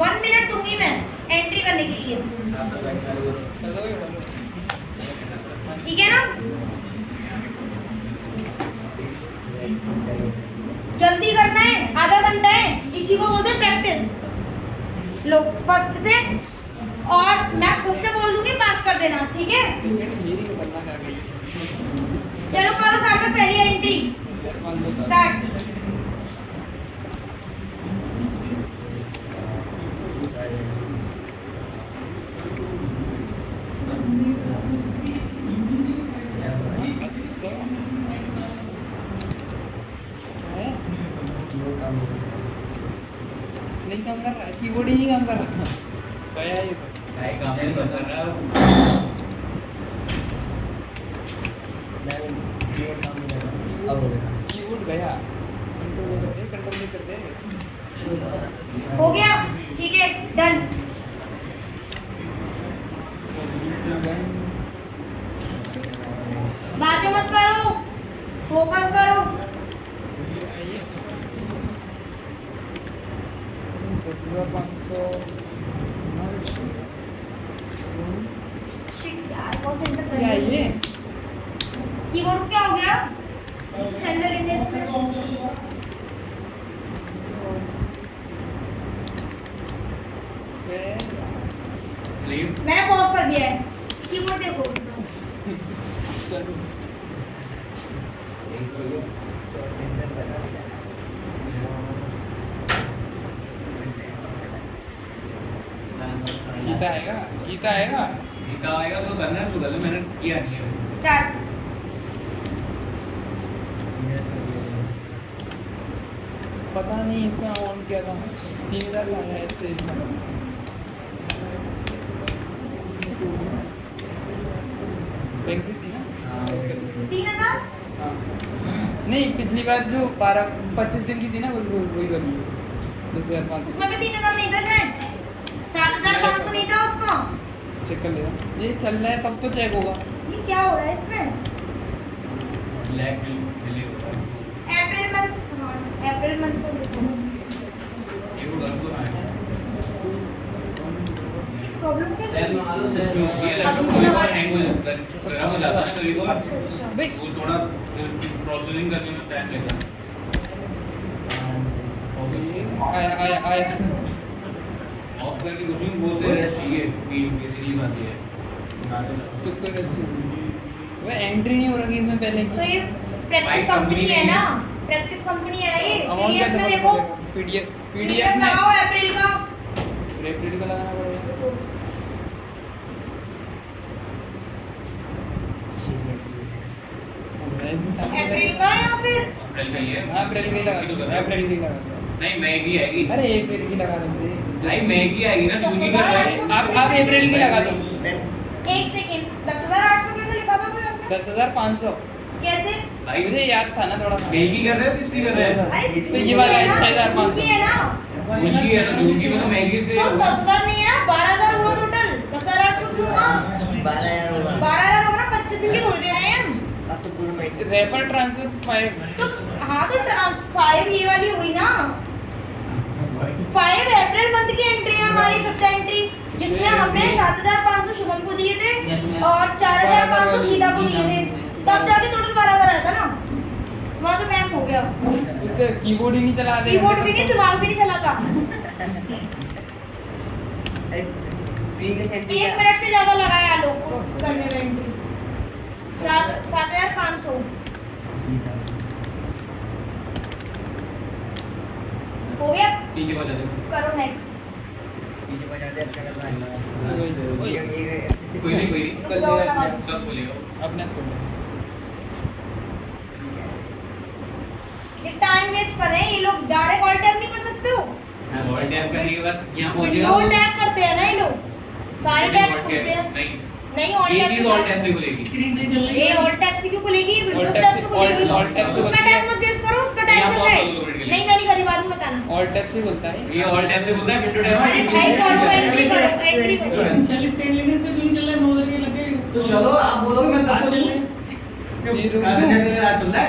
1 मिनट दूंगी मैं एंट्री करने के लिए, ठीक है ना? जल्दी करना है, आधा घंटा है, इसी को बोलते हैं प्रैक्टिस। लो फर्स्ट से, और मैं खुद से बोल दूंगी पास कर देना, ठीक है? मेरी खतरनाक आ गई। चलो करो साथ में पहली एंट्री स्टार्ट। नहीं काम कर रहा है, कीबोर्ड ही नहीं काम कर रहा। गया ये तो। भाई काम नहीं कर रहा हूँ। अब हो गया। कीबोर्ड गया, कंट्रोल नहीं कर दे। हो गया, ठीक है डन। बातें मत करो, फोकस करो। 10,500 शिट यार बहुत सेंटर कर क्या है ये? कीबोर्ड क्या हो गया? सेंटर लेंगे इसमें। लीव मैंने पॉज कर दिया है, कीबोर्ड देखो। गीता आएगा, गीता आएगा। गीता आएगा तो करना है, तो गलत मैंने किया नहीं है। स्टार्ट। पता नहीं इसका अमाउंट क्या था, 3000 का आया इससे इसका। बैंक से थी ना? हाँ 3000 हाँ नहीं, पिछली बार जो 25 दिन की थी ना वही वाली 10,500। उसमें भी 3000 नहीं था शायद, 7500 नहीं था उसका। चेक कर लेना, ये चल रहा है तब तो चेक होगा। ये क्या हो रहा है इसमें? लैग डिले होता है। अप्रैल मंथ, हाँ अप्रैल मंथ को देखो, ये वो डर तो है। प्रॉब्लम कैसे सेल मारो, हुई? सेल ये अब लैपटॉप तुमको कभी लगा- बार हैंग हो जाता है, गरम हो जाता है ना कभी बार, अच्छा अच्छा। भाई वो थोड़ा प्रोसेसिंग करने में टाइम लेता है। आया आया आया। ऑफ करके कुछ नहीं, वो से रेस्ट चाहिए बेसिकली बात ये है। किसको अच्छी वो एंट्री नहीं हो रही इसमें पहले तो की। ये प्रैक्टिस कंपनी है ना, प्रैक्टिस कंपनी है ना ये। अमाउंट पीडीएफ में देखो, पीडीएफ पीडीएफ में लगाओ अप्रैल का। रेट का लगाना पड़ेगा। अप्रैल का या फिर अप्रैल का ही है। हाँ अप्रैल की लगा दो, अप्रैल की लगा दो। नहीं मई की आएगी। अरे अप्रैल की लगा देते। नहीं मई की आएगी ना, जून की कर रहे हैं। आप अप्रैल की लगा दो। एक सेकंड, 10,800 कैसे लिखा था फिर आपने? 10,500 कैसे? भाई मुझे याद था ना थोड़ा सा। मई की कर रहे हो किसकी कर रहे हैं? अरे तो ये वाला है, 6,500। जून की है ना, जून की है ना, जून की में तो मई की से तो 10,000 नहीं है ना, 12,000 हुआ टोटल। 10,800 क्यों हुआ? 12,000 होगा। 12,000 होगा ना, 25 दिन की थोड़ी दे रहे हैं हम। अब तो पूरा महीना रेफर ट्रांसफर 5 तो हाँ तो 5 ये वाली हुई ना, 5 अप्रैल मंथ की एंट्री है हमारी, सप्ताह एंट्री, जिसमें हमने 7,500 शुभम को दिए थे और 4,500 गीता को दिए थे, तब जाके टोटल 12,000 आया था ना। तुम्हारा तो टाइम हो गया, कुछ कीबोर्ड ही नहीं चला रहे। कीबोर्ड भी नहीं, दिमाग भी नहीं चला था। पी के सेट 1 मिनट से ज्यादा लगाया लोग को करने में एंट्री। 7,500 हो गया, पीछे बजा दो। करो नेक्स्ट। पीछे बजा दे, अब क्या करना है? वही। ये कोई नहीं कोई नहीं, कर लेगा सब बोलेगा। अपने आप कर लेगा। ये टाइम वेस्ट कर रहे हैं ये लोग, डायरेक्ट ऑल टैप नहीं कर सकते हो? ऑल टैप करने के बाद यहाँ पहुंचेगा विंडो टैप करते हैं ना ये लोग, सारे टैब्स खुलते हैं। नहीं, नहीं ऑल ये टैप चीज ऑल टैप से खुलेगी। स्क्रीन से चल रही ये है। ऑल टैप से क्यों खुलेगी? विंडोज टैप टैप से- से खुलेगी। ऑल टैप से उसका खुलती टैप है। मत वेस्ट करो, उसका टैप यहाँ कर पहुंच है। जाओ 2 मिनट के लिए। नहीं मैंने करी, बाद में बताना। ऑल टैप से खुलता है। ये ऑल टैप से खुलता है, विंडो टैप अरे भाई करो, एंट्री करो, एंट्री करो। 40 स्टैंड लेने से क्यों नहीं चल रहा है? 9 तरीके लग गए तो चलो आप बोलोगे मैं आज चल रहे हैं। ये रुक आज जाओ। चल रहा है।